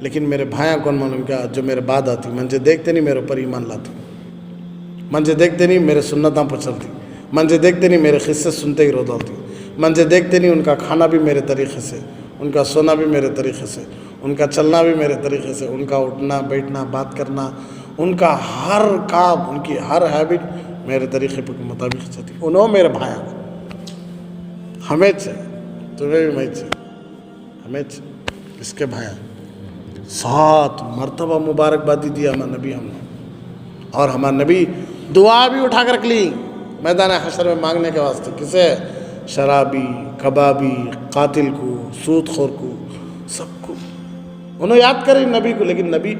Speaker 1: لیکن میرے بھائیاں کون معلوم کیا؟ جو میرے بعد آتی، منجھے دیکھتے نہیں میرے اوپر ایمان لاتی، منجھے دیکھتے نہیں میرے سنتاں پر چلتی، منجھے دیکھتے نہیں میرے قصے سنتے ہی رو ڈالتی، منجھے دیکھتے نہیں ان کا کھانا بھی میرے طریقے سے، ان کا سونا بھی میرے طریقے سے، ان کا چلنا بھی میرے طریقے سے، ان کا اٹھنا بیٹھنا بات کرنا، ان کا ہر کام، ان کی ہر ہیبٹ میرے طریقے کے مطابق چلتی۔ انہوں میرے بھائیاں ہمیں چاہیے، تمہیں بھی میں چاہیے، ہمیں چاہیے، اس کے بھائیاں 7 مرتبہ مبارکبادی دیا ہمارے نبی ہم نے۔ اور ہمارے نبی دعا بھی اٹھا کر رکھ لی میدان حشر میں مانگنے کے واسطے، کسے؟ شرابی، کبابی، قاتل کو، سود خور کو، سب کو انہوں یاد کریں نبی کو، لیکن نبی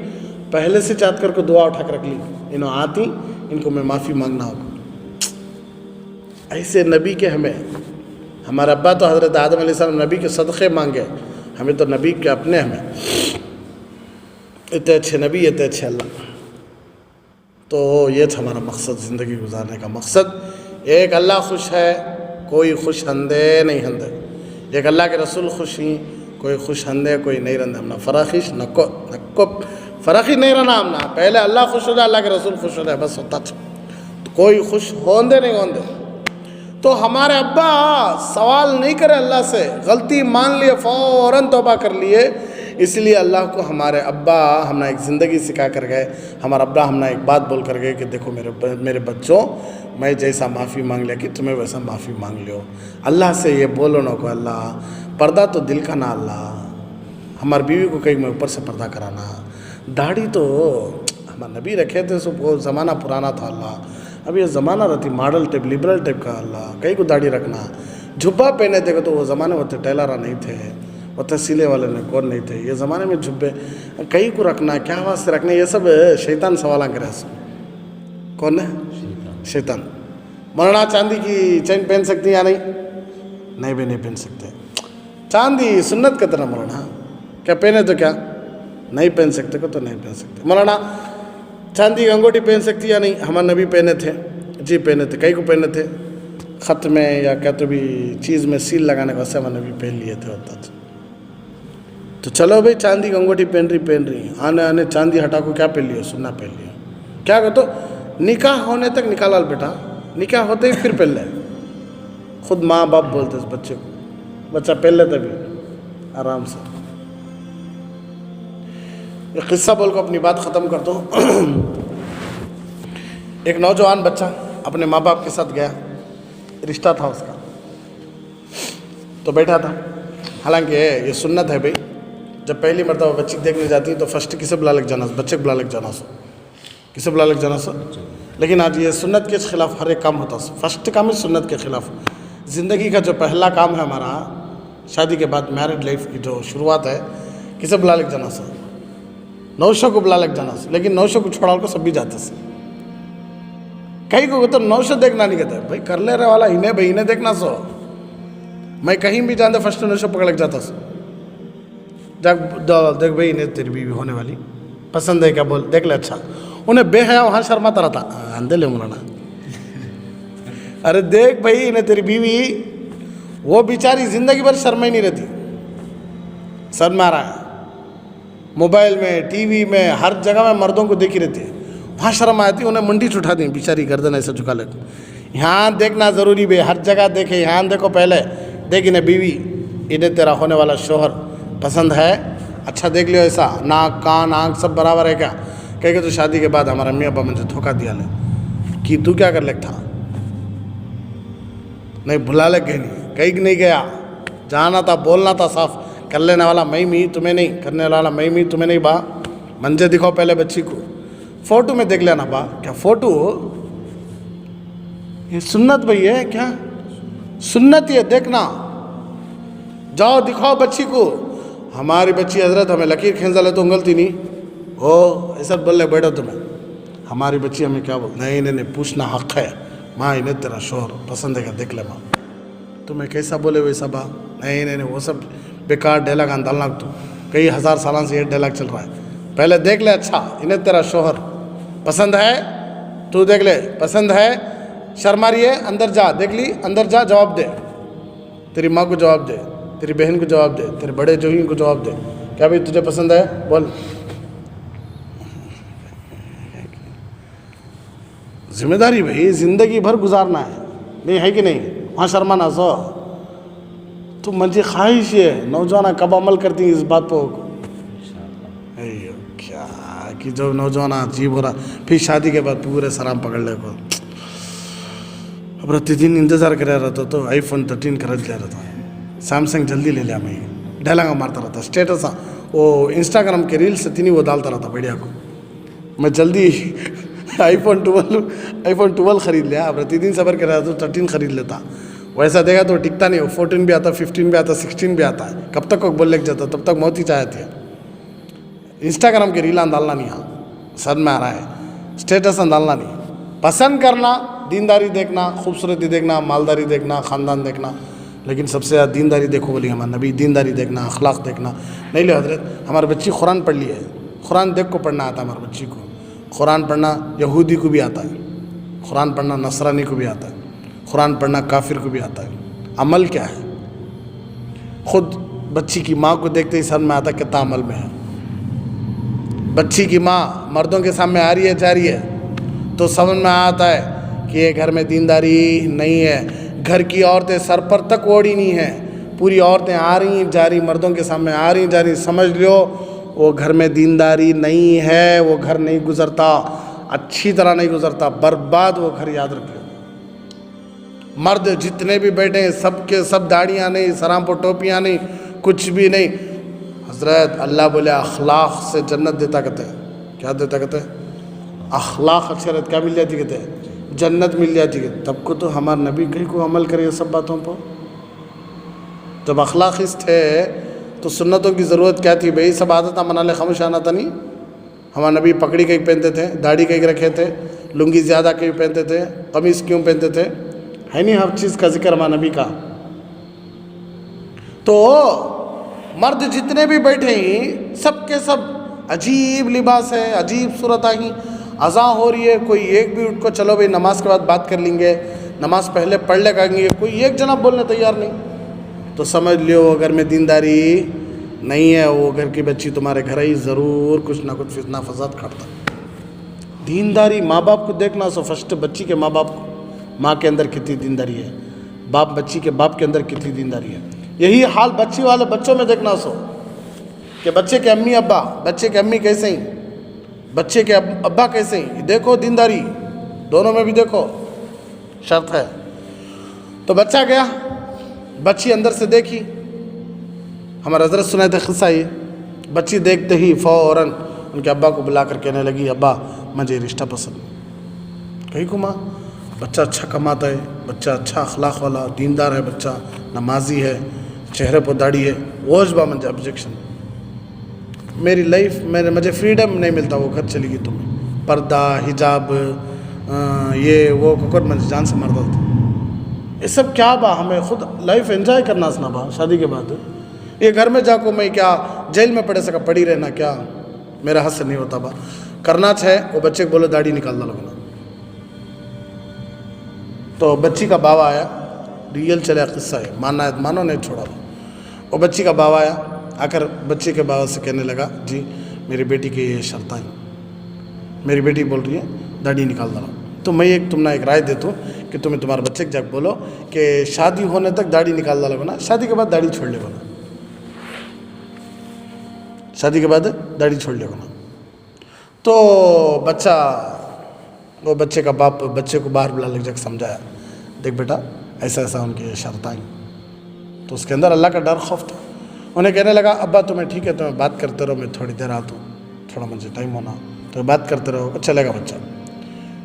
Speaker 1: پہلے سے چاہت کر کو دعا اٹھا کر رکھ لی، انہوں آتی ان کو میں معافی مانگنا ہوگا۔ ایسے نبی کے ہمیں، ہمارا ابا تو حضرت آدم علیہ السلام نبی کے صدقے مانگے، ہمیں تو نبی کے اپنے، ہمیں اتنے اچھے نبی، اتنے اچھے اللہ۔ تو یہ تھا ہمارا مقصد، زندگی گزارنے کا مقصد۔ ایک اللہ خوش ہے، کوئی خوش ہندے نہیں ہندے، ایک اللہ کے رسول خوش ہیں، کوئی خوش ہندے کوئی نہیں رندے، ہم نہ فراخیش نہ کو فراخی نہیں رہنا، ہم نہ پہلے اللہ خوش ہو جائے، اللہ کے رسول خوش ہو جائے، بس ہوتا تھا، کوئی خوش ہوندے نہیں ہوندے۔ تو ہمارے ابا سوال نہیں کرے اللہ سے، غلطی مان لیے فوراً توبہ کر لیے، اس لیے اللہ کو ہمارے ابا ہم نے ایک زندگی سکھا کر گئے، ہمارا ابا ہم نے ایک بات بول کر گئے کہ دیکھو میرے بچوں، میں جیسا معافی مانگ لیا کہ تمہیں ویسا معافی مانگ لیو۔ اللہ سے یہ بولو نہ کو اللہ پردہ تو دل کا نہ، اللہ ہماری بیوی کو کہیں میں اوپر سے پردہ کرانا، داڑھی تو ہمارے نبی رکھے تھے، سو وہ زمانہ پرانا تھا اللہ، اب یہ زمانہ رہتی ماڈل ٹائپ لبرل ٹائپ کا، اللہ کہیں کو داڑھی رکھنا، جھبا پہنے تھے تو وہ زمانے ہوتے ٹیلرہ نہیں تھے، وہ تحصیلے والے نے کون نہیں تھے، یہ زمانے میں جھبے کہیں کو رکھنا، کیا واسطے رکھنا، یہ سب شیطان سوالاں کرے سب، کون ہے؟ شیطان۔ مولانا چاندی کی چین پہن سکتی یا نہیں؟ نہیں بھی نہیں پہن سکتے، چاندی سنت کا طرح مولانا، کیا پہنے تو کیا نہیں پہن سکتے کو تو نہیں پہن سکتے۔ مولانا چاندی کی انگوٹھی پہن سکتی یا نہیں؟ ہمارے نبی پہنے تھے، جی پہنے تھے، کئی کو پہنے تھے، خط میں یا کیا تو بھی چیز میں سیل لگانے کے واسطے ہمارے نبی پہن لیے تھے، ہوتا تھا۔ تو چلو بھائی چاندی کی انگوٹھی پہن رہی آنے چاندی ہٹا کو کیا پہن لیو؟ سننا پہن لیو، کیا کہ تو نکاح ہونے تک نکالا بیٹا، نکاح ہوتے ہی پھر پہن لے، خود ماں باپ بولتے اس بچے کو، بچہ پہن لیتا بھی آرام سے۔ ایک قصہ بول کو اپنی بات ختم کر دو۔ ایک نوجوان بچہ اپنے ماں باپ کے ساتھ گیا، رشتہ تھا اس کا، تو بیٹھا تھا، حالانکہ یہ سنت ہے بھائی، جب پہلی مرتبہ بچی دیکھنے جاتی ہے تو فرسٹ کسے بلا لگ جانا، بچے کو بلا لگ جانا سو، کسے بلا لگ جانا سو، لیکن آج یہ سنت کے خلاف ہر ایک کام ہوتا ہے، فرسٹ کام ہے سنت کے خلاف۔ زندگی کا جو پہلا کام ہے ہمارا، شادی کے بعد میرڈ لائف کی جو شروعات ہے، کسے بلا لگ جانا سو؟ نوشوں کو بلا لگ جانا سو، لیکن نوشوں کو چھوڑا کو سب بھی جاتے سے، کہیں کو تو نوشوں دیکھنا نہیں کہتا ہے بھائی، کر لے رہے والا انہیں بھائی انہیں دیکھنا سو، میں کہیں بھی جانتے فرسٹ نوشوں پکڑ لگ جاتا سو، دیکھ بھائی انہیں تیری بیوی ہونے والی پسند ہے کیا، بول دیکھ لے، اچھا انہیں بے حیا وہاں شرماتا رہتا، اندھے لے مولانا، ارے دیکھ بھائی انہیں تیری بیوی، وہ بیچاری زندگی بھر شرم ہی نہیں رہتی، سر میں آ رہا ہے، موبائل میں, ٹی وی میں, ہر جگہ میں مردوں کو دیکھی رہتی ہے. وہاں شرم آتی ہے, انہیں منڈی چھٹا دیں بیچاری گردن ایسے جھکا لیتے. یہاں دیکھنا ضروری بھائی, ہر جگہ دیکھے. یہاں دیکھو پہلے, دیکھ انہیں بیوی, انہیں تیرا ہونے والا شوہر پسند ہے, اچھا دیکھ لیو ایسا, ناک کان آنکھ سب برابر ہے کیا. کہے کہ تو شادی کے بعد ہمارا امی ابا مجھے دھوکہ دیا لے کہ تو کیا کر لے تھا, نہیں بھلا لے گئے نہیں, کہیں نہیں گیا, جانا تھا بولنا تھا صاف, کر لینے والا میں تمہیں نہیں, کرنے والا میں تمہیں نہیں. با منجے دکھاؤ پہلے بچی کو, فوٹو میں دیکھ لینا. با کیا فوٹو, یہ سنت بھائی ہے کیا, سنت یہ دیکھنا. جاؤ دکھاؤ بچی کو. ہماری بچی حضرت ہمیں لکیر کھینچا لے تو انگلتی نہیں ہو, ایسا بول لے بیٹھو تمہیں. ہماری بچی ہمیں کیا بول, نہیں پوچھنا حق ہے. ماں انہیں تیرا شوہر پسند ہے کیا دیکھ لے ماں. تمہیں کیسا بولے ویسا. با نہیں وہ سب بیکار ڈیلاگ اندالنا. تو کئی ہزار سالوں سے یہ ڈیلاگ چل رہا ہے. پہلے دیکھ لے, اچھا انہیں تیرا شوہر پسند ہے, تو دیکھ لے پسند ہے. شرما رہی ہے, اندر جا, دیکھ لی, اندر جا, جواب دے. تیری ماں کو جواب دے, تیری بہن کو جواب دے, تیرے بڑے جوہین کو جواب دے. کیا بھائی تجھے پسند ہے, بول. ذمہ داری بھائی, زندگی بھر گزارنا ہے, نہیں ہے کہ نہیں. وہاں شرمانا سو تو مجھے خواہش ہے. نوجوان کب عمل کرتی ہیں اس بات پہ, کیا کہ جو نوجوان عجیب ہو رہا, پھر شادی کے بعد پورے سرام پکڑ لے کو. اب رتی دن انتظار کرا رہتا تو آئی فون 13 خرید لے رہتا, سیمسنگ جلدی لے لیا. میں ڈیلاگا مارتا رہتا, اسٹیٹس وہ انسٹاگرام کے ریلس تھی وہ ڈالتا رہتا بڑھیا کو. میں جلدی آئی فون 12 خرید لیا. اب رتی دن صبر کر رہا تو 13 خرید لیتا. ویسا دیکھا تو ٹکتا نہیں, 14 بھی آتا, 15 بھی آتا, 16 بھی آتا ہے. کب تک بول لے جاتا, تب تک موت ہی چاہتی ہے. انسٹاگرام کے ریلاں ڈالنا نہیں, ہاں سر میں آ رہا ہے. اسٹیٹس ڈالنا نہیں, پسند کرنا, دینداری دیکھنا, خوبصورتی دیکھنا, مالداری دیکھنا, خاندان دیکھنا, لیکن سب سے زیادہ دینداری دیکھو بولی ہمارے نبی. دینداری دیکھنا, اخلاق دیکھنا. نہیں لے حضرت, ہماری بچی قرآن پڑھ لی ہے, قرآن دیکھ کو پڑھنا آتا ہے ہماری بچی کو. قرآن پڑھنا یہودی کو بھی آتا ہے, قرآن پڑھنا نصرانی کو بھی آتا ہے, قرآن پڑھنا کافر کو بھی آتا ہے. عمل کیا ہے, خود بچی کی ماں کو دیکھتے ہی سر میں آتا کتنا عمل میں ہے. بچی کی ماں مردوں کے سامنے آ رہی ہے, جا رہی ہے, تو سمجھ میں آتا ہے کہ یہ گھر میں دینداری نہیں ہے. گھر کی عورتیں سر پر تک اوڑھی نہیں ہیں, پوری عورتیں آ رہی ہیں جا رہی, مردوں کے سامنے آ رہی جا رہی, سمجھ لو وہ گھر میں دینداری نہیں ہے. وہ گھر نہیں گزرتا, اچھی طرح نہیں گزرتا, برباد وہ گھر. یاد رکھو, مرد جتنے بھی بیٹھے ہیں سب کے سب داڑیاں نہیں, سرام پر ٹوپیاں نہیں, کچھ بھی نہیں. حضرت اللہ بولے اخلاق سے جنت دیتا کہتے ہیں. کیا دیتا کہتے ہیں, اخلاق اچھے رہتے کیا مل جاتی کہتے ہیں, جنت مل جاتی ہے. تب کو تو ہمارے نبی کہیں کو عمل کرے سب باتوں پر. جب اخلاقست تھے تو سنتوں کی ضرورت کیا تھی بھائی. سب عادت منا لے, خاموش آنا تھا نہیں. ہمارے نبی پگڑی کہیں پہنتے تھے, داڑھی کہیں رکھے تھے, لنگی زیادہ کہیں پہنتے تھے, قمیص کیوں پہنتے تھے, ہے نہیں ہر چیز کا ذکر ہمارے نبی کا. تو مرد جتنے بھی بیٹھے ہیں سب کے سب عجیب لباس ہے, عجیب صورت آئی. اذان ہو رہی ہے, کوئی ایک بھی اٹھ کو چلو بھائی نماز کے بعد بات کر لیں گے, نماز پہلے پڑھ لے کہیں گے, کوئی ایک جناب بولنے تیار نہیں. تو سمجھ لیو اگر میں دینداری نہیں ہے, وہ گھر کی بچی تمہارے گھر ہی ضرور کچھ نہ کچھ فتنہ فساد کھڑتا. دینداری ماں باپ کو دیکھنا. سو فرسٹ بچی کے ماں باپ کو, ماں کے اندر کتنی دینداری ہے, باپ بچی کے باپ کے اندر کتنی دینداری ہے. یہی حال بچی والے بچوں میں دیکھنا. سو کہ بچے کے امی ابا, بچے کے امی کیسے ہیں, بچے کے ابا کیسے ہیں, دیکھو دینداری دونوں میں بھی دیکھو, شرط ہے. تو بچہ گیا, بچی اندر سے دیکھی. ہمارے حضرت سنائے تھے قصہ یہ, بچی دیکھتے ہی فوراً ان کے ابا کو بلا کر کہنے لگی, ابا مجھے رشتہ پسند. کہیں کو ماں, بچہ اچھا کماتا ہے, بچہ اچھا اخلاق والا دیندار ہے, بچہ نمازی ہے, چہرے پر داڑھی ہے. وجبہ مجھے آبجیکشن, میری لائف مجھے فریڈم نہیں ملتا. وہ گھر چلی گئی تمہیں, پردہ حجاب یہ وہ کوکر مجھے جان سے مر ڈالتا. یہ سب کیا با, ہمیں خود لائف انجوائے کرنا سنا با. شادی کے بعد یہ گھر میں جا کو میں کیا جیل میں پڑے سکا پڑی رہنا, کیا میرا حد سے نہیں ہوتا با. کرنا چاہے وہ بچے کو بولو داڑھی نکال دو لگنا. تو بچی کا باوا آیا, ریئل چلے قصہ ہے, ماننا ہے مانو, نہیں چھوڑا. وہ بچی کا باوا آیا, آ کر بچے کے باوا سے کہنے لگا, جی میری بیٹی کی یہ شرطیں، میری بیٹی بول رہی ہے داڑھی نکال ڈالا، تو میں ایک رائے دیتا ہوں کہ تمہیں تمہارے بچے کے جا بولو کہ شادی ہونے تک داڑھی نکال ڈالا بنا، شادی کے بعد داڑھی چھوڑ لے بنا، شادی کے بعد داڑھی چھوڑ لے بنا۔ تو بچے کا باپ بچے کو باہر بلا لے جا کے سمجھایا، دیکھ بیٹا ایسا ایسا ان کی شرط آئیں، تو اس کے اندر اللہ کا ڈر خوف تھا۔ انہیں کہنے لگا ابا تمہیں ٹھیک ہے، تمہیں بات کرتے رہو، میں تھوڑی دیر آتا ہوں، تھوڑا مجھے ٹائم ہونا، تو بات کرتے رہو، چلے گا بچہ۔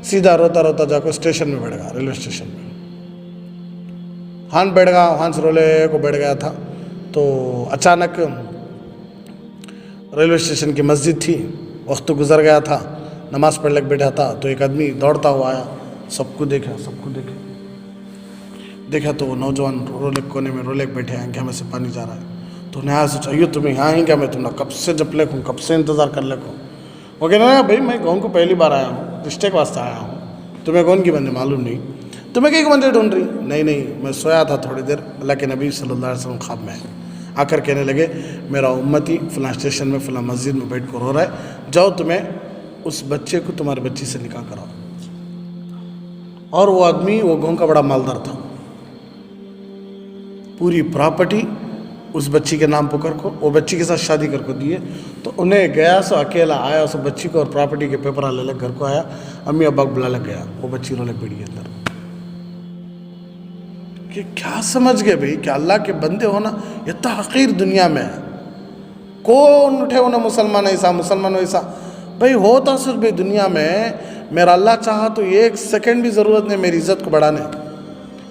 Speaker 1: سیدھا روتا روتا جا کے اسٹیشن میں بیٹھ گیا، ریلوے اسٹیشن میں بیٹھ گیا، وہاں سے رولے کو بیٹھ گیا تھا، تو اچانک ریلوے اسٹیشن کی مسجد تھی، وقت گزر گیا تھا، نماز پڑھ لے بیٹھا تھا، تو ایک آدمی دوڑتا ہوا آیا، سب کو دیکھا تو وہ نوجوان رولے کونے میں رولے بیٹھے ہیں، آنکھوں میں سے پانی جا رہا ہے، تو انہیں سوچا یہ تمہیں یہاں ہی کیا، میں تمہیں کب سے جپ لے کب سے انتظار کر لے کو۔ وہ کہنے لگا بھائی میں گاؤں کو پہلی بار آیا ہوں، رشتے کے واسطے آیا ہوں، تمہیں کون کی بندے معلوم نہیں، تمہیں کئی بندے ڈھونڈ رہی؟ نہیں میں سویا تھا تھوڑی دیر، اللہ کے نبی صلی اللہ علیہ وسلم خواب میں ہے، آ کر کہنے لگے میرا امتی فلاں اسٹیشن میں فلاں مسجد میں بیٹھ کر رو رہا ہے، جاؤ تمہیں اس بچے کو تمہاری بچی سے نکاح کراؤ۔ اور وہ آدمی وہ گاؤں کا بڑا مالدار تھا، پوری پراپرٹی اس بچی کے نام پکڑ کو وہ بچی کے ساتھ شادی کر کو دیے، تو انہیں گیا سو اکیلا آیا اس بچی کو اور پراپرٹی کے پیپر لے لے گھر کو آیا، امی ابا کو بلا لگ گیا، وہ بچی رو لے بیٹھی اندر۔ کہ کیا سمجھ گئے بھئی کہ اللہ کے بندے ہونا اتنا حقیر دنیا میں ہے، کون اٹھے انہیں مسلمان ایسا بھئی ہوتا صرف بھئی دنیا میں میرا اللہ چاہا تو ایک سیکنڈ بھی ضرورت نہیں میری عزت کو بڑھانے،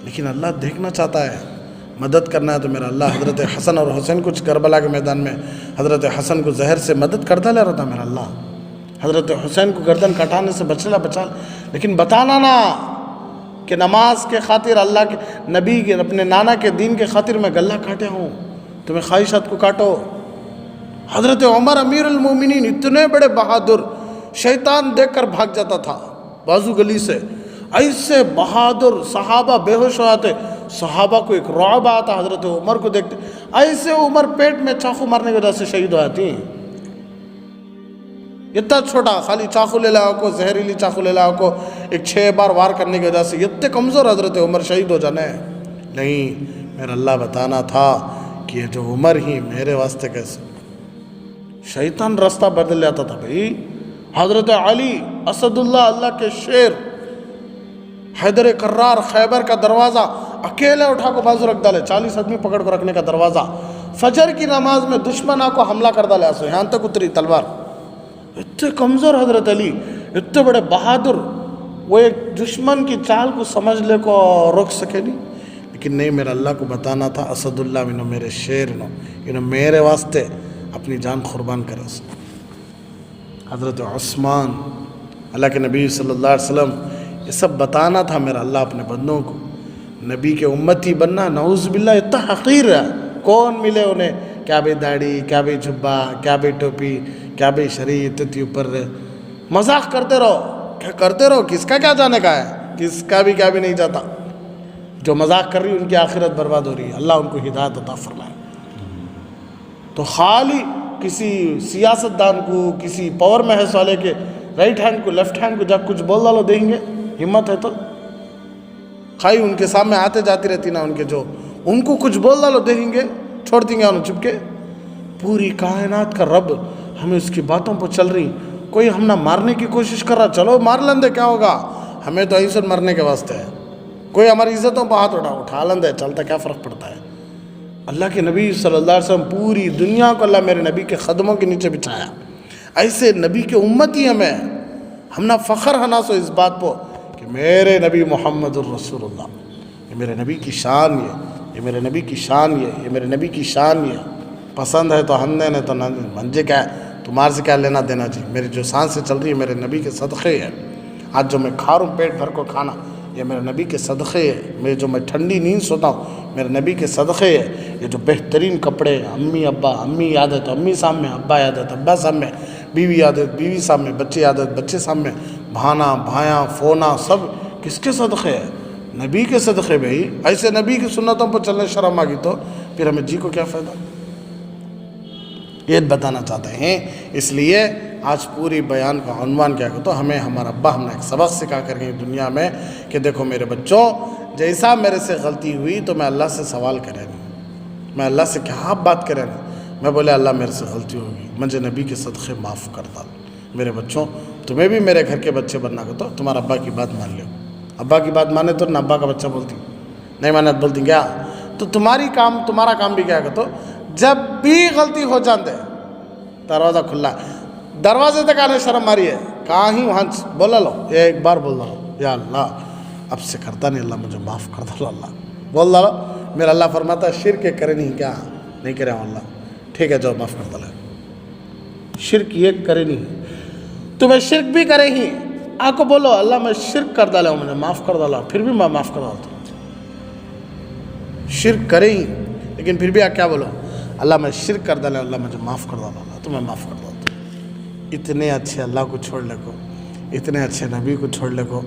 Speaker 1: لیکن اللہ دیکھنا چاہتا ہے، مدد کرنا ہے تو میرا اللہ حضرت حسن اور حسین کچھ کربلا کے میدان میں حضرت حسن کو زہر سے مدد کرتا لے رہا تھا میرا اللہ، حضرت حسین کو گردن کٹانے سے بچا، لیکن بتانا نا کہ نماز کے خاطر اللہ کے نبی کے اپنے نانا کے دین کے خاطر میں گلہ کاٹے ہوں، تمہیں خواہشات کو کاٹو۔ حضرت عمر امیر المومنین اتنے بڑے بہادر، شیطان دیکھ کر بھاگ جاتا تھا بازو گلی سے، ایسے بہادر صحابہ بے ہوش ہو جاتے، صحابہ کو ایک رعب آتا حضرت عمر کو دیکھتے، ایسے عمر پیٹ میں چاقو مارنے کی وجہ سے شہید ہو جاتی ہیں، اتنا چھوٹا خالی چاقو لے لاؤ کو، زہریلی چاقو لے لاؤ کو، ایک 6 بار وار کرنے کی وجہ سے اتنے کمزور حضرت عمر شہید ہو جانے۔ نہیں، میرا اللہ بتانا تھا کہ یہ جو عمر ہی میرے واسطے کیسے، شیطان راستہ بدل جاتا تھا بھئی۔ حضرت علی اسد اللہ کے شیر، حیدر کرار خیبر کا دروازہ اکیلے اٹھا کو بازو رکھ ڈالے، 40 آدمی پکڑ کو رکھنے کا دروازہ، فجر کی نماز میں دشمن کو حملہ کر ڈالے، ایسے یہاں تک اتری تلوار، اتنے کمزور حضرت علی، اتنے بڑے بہادر، وہ ایک دشمن کی چال کو سمجھ لے کو روک سکے نہیں، لیکن نہیں، میرا اللہ کو بتانا تھا اسد اللہ انہوں میرے شیر انہوں میرے واسطے اپنی جان قربان کرے۔ حضرت عثمان، اللہ کے نبی صلی اللہ علیہ وسلم، یہ سب بتانا تھا میرا اللہ اپنے بندوں کو، نبی کے امتی بننا نعوذ باللہ اتنا حقیر ہے، کون ملے انہیں، کیا بھی داڑھی، کیا بھی جھبا، کیا بھی ٹوپی، کیا بھی شریعت اتنی اوپر مذاق کرتے رہو، کس کا کیا جانے کا ہے، کس کا بھی کیا بھی نہیں جاتا، جو مذاق کر رہی ان کی آخرت برباد ہو رہی ہے، اللہ ان کو ہدایت عطا فرمائے۔ تو خالی کسی سیاست دان کو، کسی پاور محض والے کے رائٹ ہینڈ کو لیفٹ ہینڈ کو جب کچھ بول ڈالو دیں گے، ہمت ہے تو خائی ان کے سامنے آتے جاتی رہتی نا، ان کے جو ان کو کچھ بول ڈالو دیں گے، چھوڑ دیں گے انہوں چپ کے۔ پوری کائنات کا رب ہمیں اس کی باتوں پر چل رہی، کوئی ہم نہ مارنے کی کوشش کر رہا، چلو مار لندے کیا ہوگا، ہمیں تو ایسے مرنے کے واسطے ہے، کوئی ہماری عزتوں پہ ہاتھ اٹھا لندے، چلتا کیا فرق پڑتا ہے۔ اللہ کے نبی صلی اللہ علیہ وسلم پوری دنیا کو اللہ میرے نبی کے قدموں کے نیچے بچھایا، ایسے نبی کے امتی ہم نہ فخر ہنا سو اس بات پہ کہ میرے نبی محمد الرسول اللہ، یہ میرے نبی کی شان، یہ میرے نبی کی شان، یہ میرے نبی کی شان، یہ پسند ہے تو ہم نے نہیں تو منجے کیا ہے، تمہارے سے کیا لینا دینا جی، میری جو سانس سے چل رہی ہے میرے نبی کے صدقے ہے، آج جو میں کھا رہا ہوں پیٹ بھر کو کھانا، یہ میرے نبی کے صدقے ہے، جو میں ٹھنڈی نیند سوتا ہوں میرے نبی کے صدقے ہے، یہ جو بہترین کپڑے، امی ابا، امی یاد ہے تو امی سامنے، ابا یاد ہے تو ابا سامنے، بیوی یاد ہے بیوی سامنے، بچے یاد ہے بچے سامنے، بھانا بھائیاں فونا سب کس کے صدقے ہے؟ نبی کے صدقے بھائی۔ ایسے نبی کی سنتوں پر چلنے شرم آ گئی تو پھر ہمیں جی کو کیا فائدہ؟ یہ بتانا چاہتے ہیں. اس لیے آج پوری بیان کا عنوان کیا کہ تو ہمیں ہمارا ابا ہم نے ایک سبق سکھا کر گئی دنیا میں کہ دیکھو میرے بچوں، جیسا میرے سے غلطی ہوئی تو میں اللہ سے سوال کرے نہیں، میں اللہ سے کیا بات کرے نہیں. میں بولے اللہ میرے سے غلطی ہوگی، مجھے نبی کے صدقے معاف کر ڈال. میرے بچوں تمہیں بھی میرے گھر کے بچے بننا کو تو تمہارا ابا کی بات مان لو. ابا کی بات مانے تو نہ ابا کا بچہ بولتی، نہیں مانے بولتی کیا. تو تمہارا کام بھی کیا کہ تو جب بھی غلطی ہو جاندے دروازہ کھلا ہے، دروازے تک آنے شرم ماری ہے، کہاں ہی وہاں بولا لو، ایک بار بول دو یا اللہ اب سے کرتا نہیں، اللہ مجھے معاف کر دو. اللہ بول دو. میرا اللہ فرماتا ہے شرک کرے نہیں، کیا نہیں کرے ہوں اللہ، ٹھیک ہے جاؤ معاف کر دو. شرک یہ کرے نہیں، تمہیں شرک بھی کرے ہی آپ کو بولو اللہ میں شرک کر ڈالا ہوں، مجھے معاف کر ڈالا، پھر بھی میں معاف کر ڈالتا ہوں. شرک کرے ہی لیکن پھر بھی آپ کیا بولو اللہ میں شرک کر ڈالا، اللہ مجھے معاف کر ڈالا، اللہ تو میں معاف کر ڈالتا ہوں. اتنے اچھے اللہ کو چھوڑ لے کو، اتنے اچھے نبی کو چھوڑ لے کو،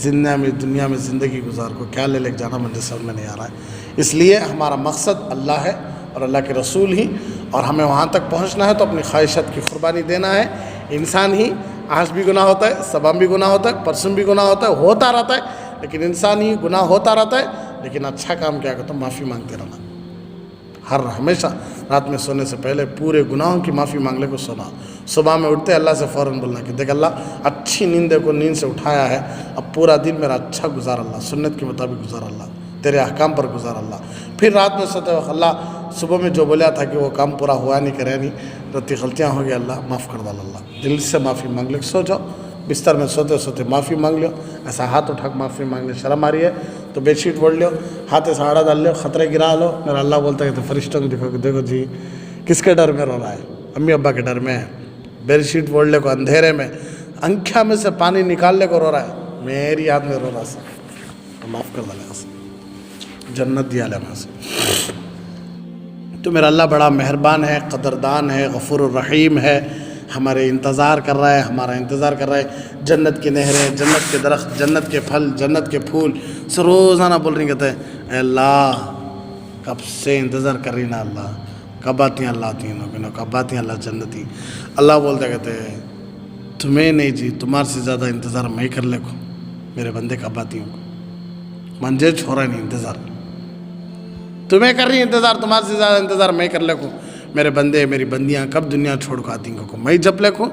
Speaker 1: دنیا میں زندگی گزار کو کیا لے جانا مجھے سمجھ میں نہیں آ رہا ہے. اس لیے ہمارا مقصد اللہ ہے اور اللہ کے رسول ہی، اور ہمیں وہاں تک پہنچنا ہے تو اپنی خواہشات کی قربانی دینا ہے. انسان ہی آج بھی گناہ ہوتا ہے، صبح بھی گناہ ہوتا ہے، پرسوں بھی گناہ ہوتا ہے، ہوتا رہتا ہے، لیکن انسان ہی گناہ ہوتا رہتا ہے. لیکن اچھا کام کیا کہ تم معافی مانگتے رہنا، ہمیشہ رات میں سونے سے پہلے پورے گناہوں کی معافی مانگ لے کو سونا. صبح میں اٹھتے اللہ سے فوراً بولنا کہ دیکھ اللہ اچھی نیند کو نیند سے اٹھایا ہے، اب پورا دن میرا اچھا گزار اللہ، سنت کے مطابق گزار اللہ، تیرے احکام پر گزار اللہ. پھر رات میں سوتے وقت اللہ صبح میں جو بولیا تھا کہ وہ کام پورا ہوا نہیں کرے نہیں، رتی غلطیاں ہو گیا اللہ معاف کر ڈال. اللہ دل سے معافی مانگ لے، سو جاؤ بستر میں سوتے سوتے معافی مانگ لو. ایسا ہاتھ اٹھا کے معافی مانگ لے، شرم آ رہی ہے تو بیڈ شیٹ اوڑھ لو، ہاتھ سے آڑا ڈال لو، خطرے گرا لو. میرا اللہ بولتا ہے کہ فرشتوں کو دیکھو کہ دیکھو جی کس کے ڈر میں رو رہا ہے، امی ابا کے ڈر میں ہے. بیڈ شیٹ اوڑھ لے کو اندھیرے میں آنکھوں میں سے پانی نکال لے کو رو رہا ہے، میری یاد میں رو رہا سا تو معاف کر ڈالے، جنت دیا لے میں سے. تو میرا اللہ بڑا مہربان ہے، قدردان ہے، غفور الرحیم ہے، ہمارے انتظار کر رہا ہے، ہمارا انتظار کر رہا ہے. جنت کی نہریں، جنت کے درخت، جنت کے پھل، جنت کے پھول سے روزانہ بول رہی کہتے ہیں اے اللہ کب سے انتظار کر رہی نا، اللہ کب آتی ہیں، اللہ آتی ہیں، کب آتی ہیں اللہ جنتی. اللہ بولتے کہتے ہیں تمہیں نہیں جی، تمہارے سے زیادہ انتظار میں کر لے کو، میرے بندے کب آتی ہوں، منجے چھوڑا نہیں انتظار، تمہیں کر رہی انتظار، تمہارے سے زیادہ انتظار میں کر لے کو. میرے بندے میری بندیاں کب دنیا چھوڑ کو آتی ہیں کو، میں جب لے کو،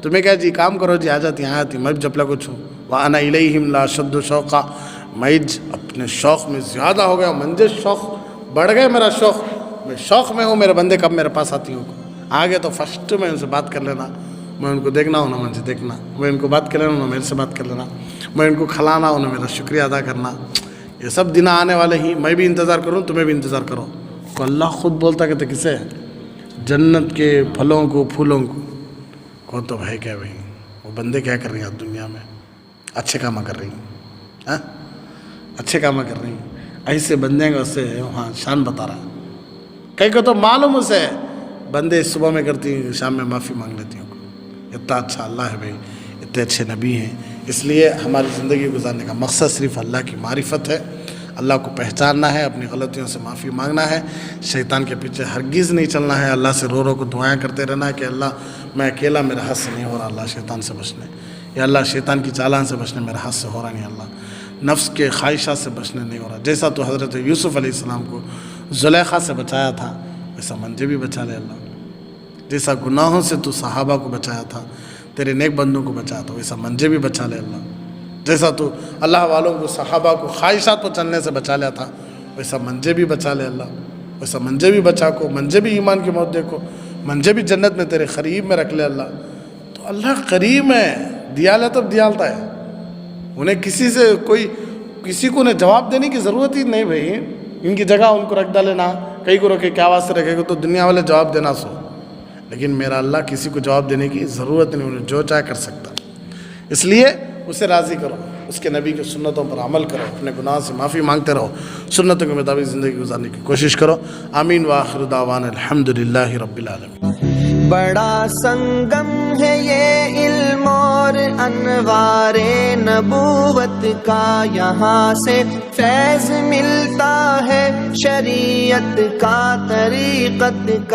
Speaker 1: تمہیں کیا جی کام کرو جی آ جاتی ہیں، آتی میں جب لے کو چھوں. وَأَنَا إِلَيْهِمْ لَأَشَدُّ شَوْقًا، میں اپنے شوق میں زیادہ ہو گیا، منجے شوق بڑھ گئے، میرا شوق، میں شوق میں ہوں، میرے بندے کب میرے پاس آتی ہوں. آگے تو فرسٹ میں ان سے بات کر لینا، میں ان کو دیکھنا ہوں نا مجھے دیکھنا، میں ان کو بات کر لینا ہوں میرے سے بات کر لینا، میں ان کو کھلانا ہوں نا میرا شکریہ ادا کرنا. یہ سب دن آنے والے ہی، میں بھی انتظار کروں، تمہیں بھی انتظار کرو. تو اللہ خود بولتا کہ کسے، جنت کے پھلوں کو پھولوں کو. کون تو بھائی کیا بھائی وہ بندے کیا کر رہی ہیں دنیا میں، اچھے کام کر رہی ہیں، اچھے کام کر رہی ہیں. ایسے بندے کا اسے وہاں شان بتا رہا ہے. کئی کو تو معلوم اسے بندے صبح میں کرتی ہیں، شام میں معافی مانگ لیتی ہوں. اتنا اچھا اللہ ہے بھائی، اتنے اچھے نبی ہیں. اس لیے ہماری زندگی گزارنے کا مقصد صرف اللہ کی معرفت ہے، اللہ کو پہچاننا ہے، اپنی غلطیوں سے معافی مانگنا ہے، شیطان کے پیچھے ہرگز نہیں چلنا ہے. اللہ سے رو کو دعائیں کرتے رہنا ہے کہ اللہ میں اکیلا، میرا ہاتھ سے نہیں ہو رہا، اللہ شیطان سے بچنے، یا اللہ شیطان کی چالان سے بچنے میرا ہاتھ سے ہو رہا نہیں، اللہ نفس کے خواہشات سے بچنے نہیں ہو رہا. جیسا تو حضرت یوسف علیہ السلام کو زلیخا سے بچایا تھا ویسا مجھے بھی بچا لے اللہ. جیسا گناہوں سے تو صحابہ کو بچایا تھا، تیرے نیک بندوں کو بچایا تھا، ویسا مجھے بھی بچا لے اللہ. جیسا تو اللہ والوں کو صحابہ کو خواہشات پر چلنے سے بچا لیا تھا، ویسا منجے بھی بچا لے اللہ. ویسا منجے بھی بچا کو، منجے بھی ایمان کی موت دیکھو، منجے بھی جنت میں تیرے قریب میں رکھ لے اللہ. تو اللہ قریب ہے، دیا لے تب دیالتا ہے. انہیں کسی کو انہیں جواب دینے کی ضرورت ہی نہیں بھائی. ان کی جگہ ان کو رکھ ڈالنا، کئی کو رکھے کیا واسطے رکھے گا تو دنیا والے جواب دینا سو. لیکن میرا اللہ کسی کو جواب دینے کی ضرورت نہیں، انہیں جو چاہے کر سکتا. اس لیے اسے راضی کرو، اس کے نبی کی سنتوں پر عمل کرو، اپنے گناہ سے معافی مانگتے رہو، سنتوں کے مطابق زندگی گزارنے کی کوشش کرو. آمین وآخر دعوانا الحمدللہ رب العالمین.
Speaker 2: بڑا سنگم ہے یہ علم اور انوار نبوت کا، یہاں سے فیض ملتا ہے شریعت کا، طریقت کا.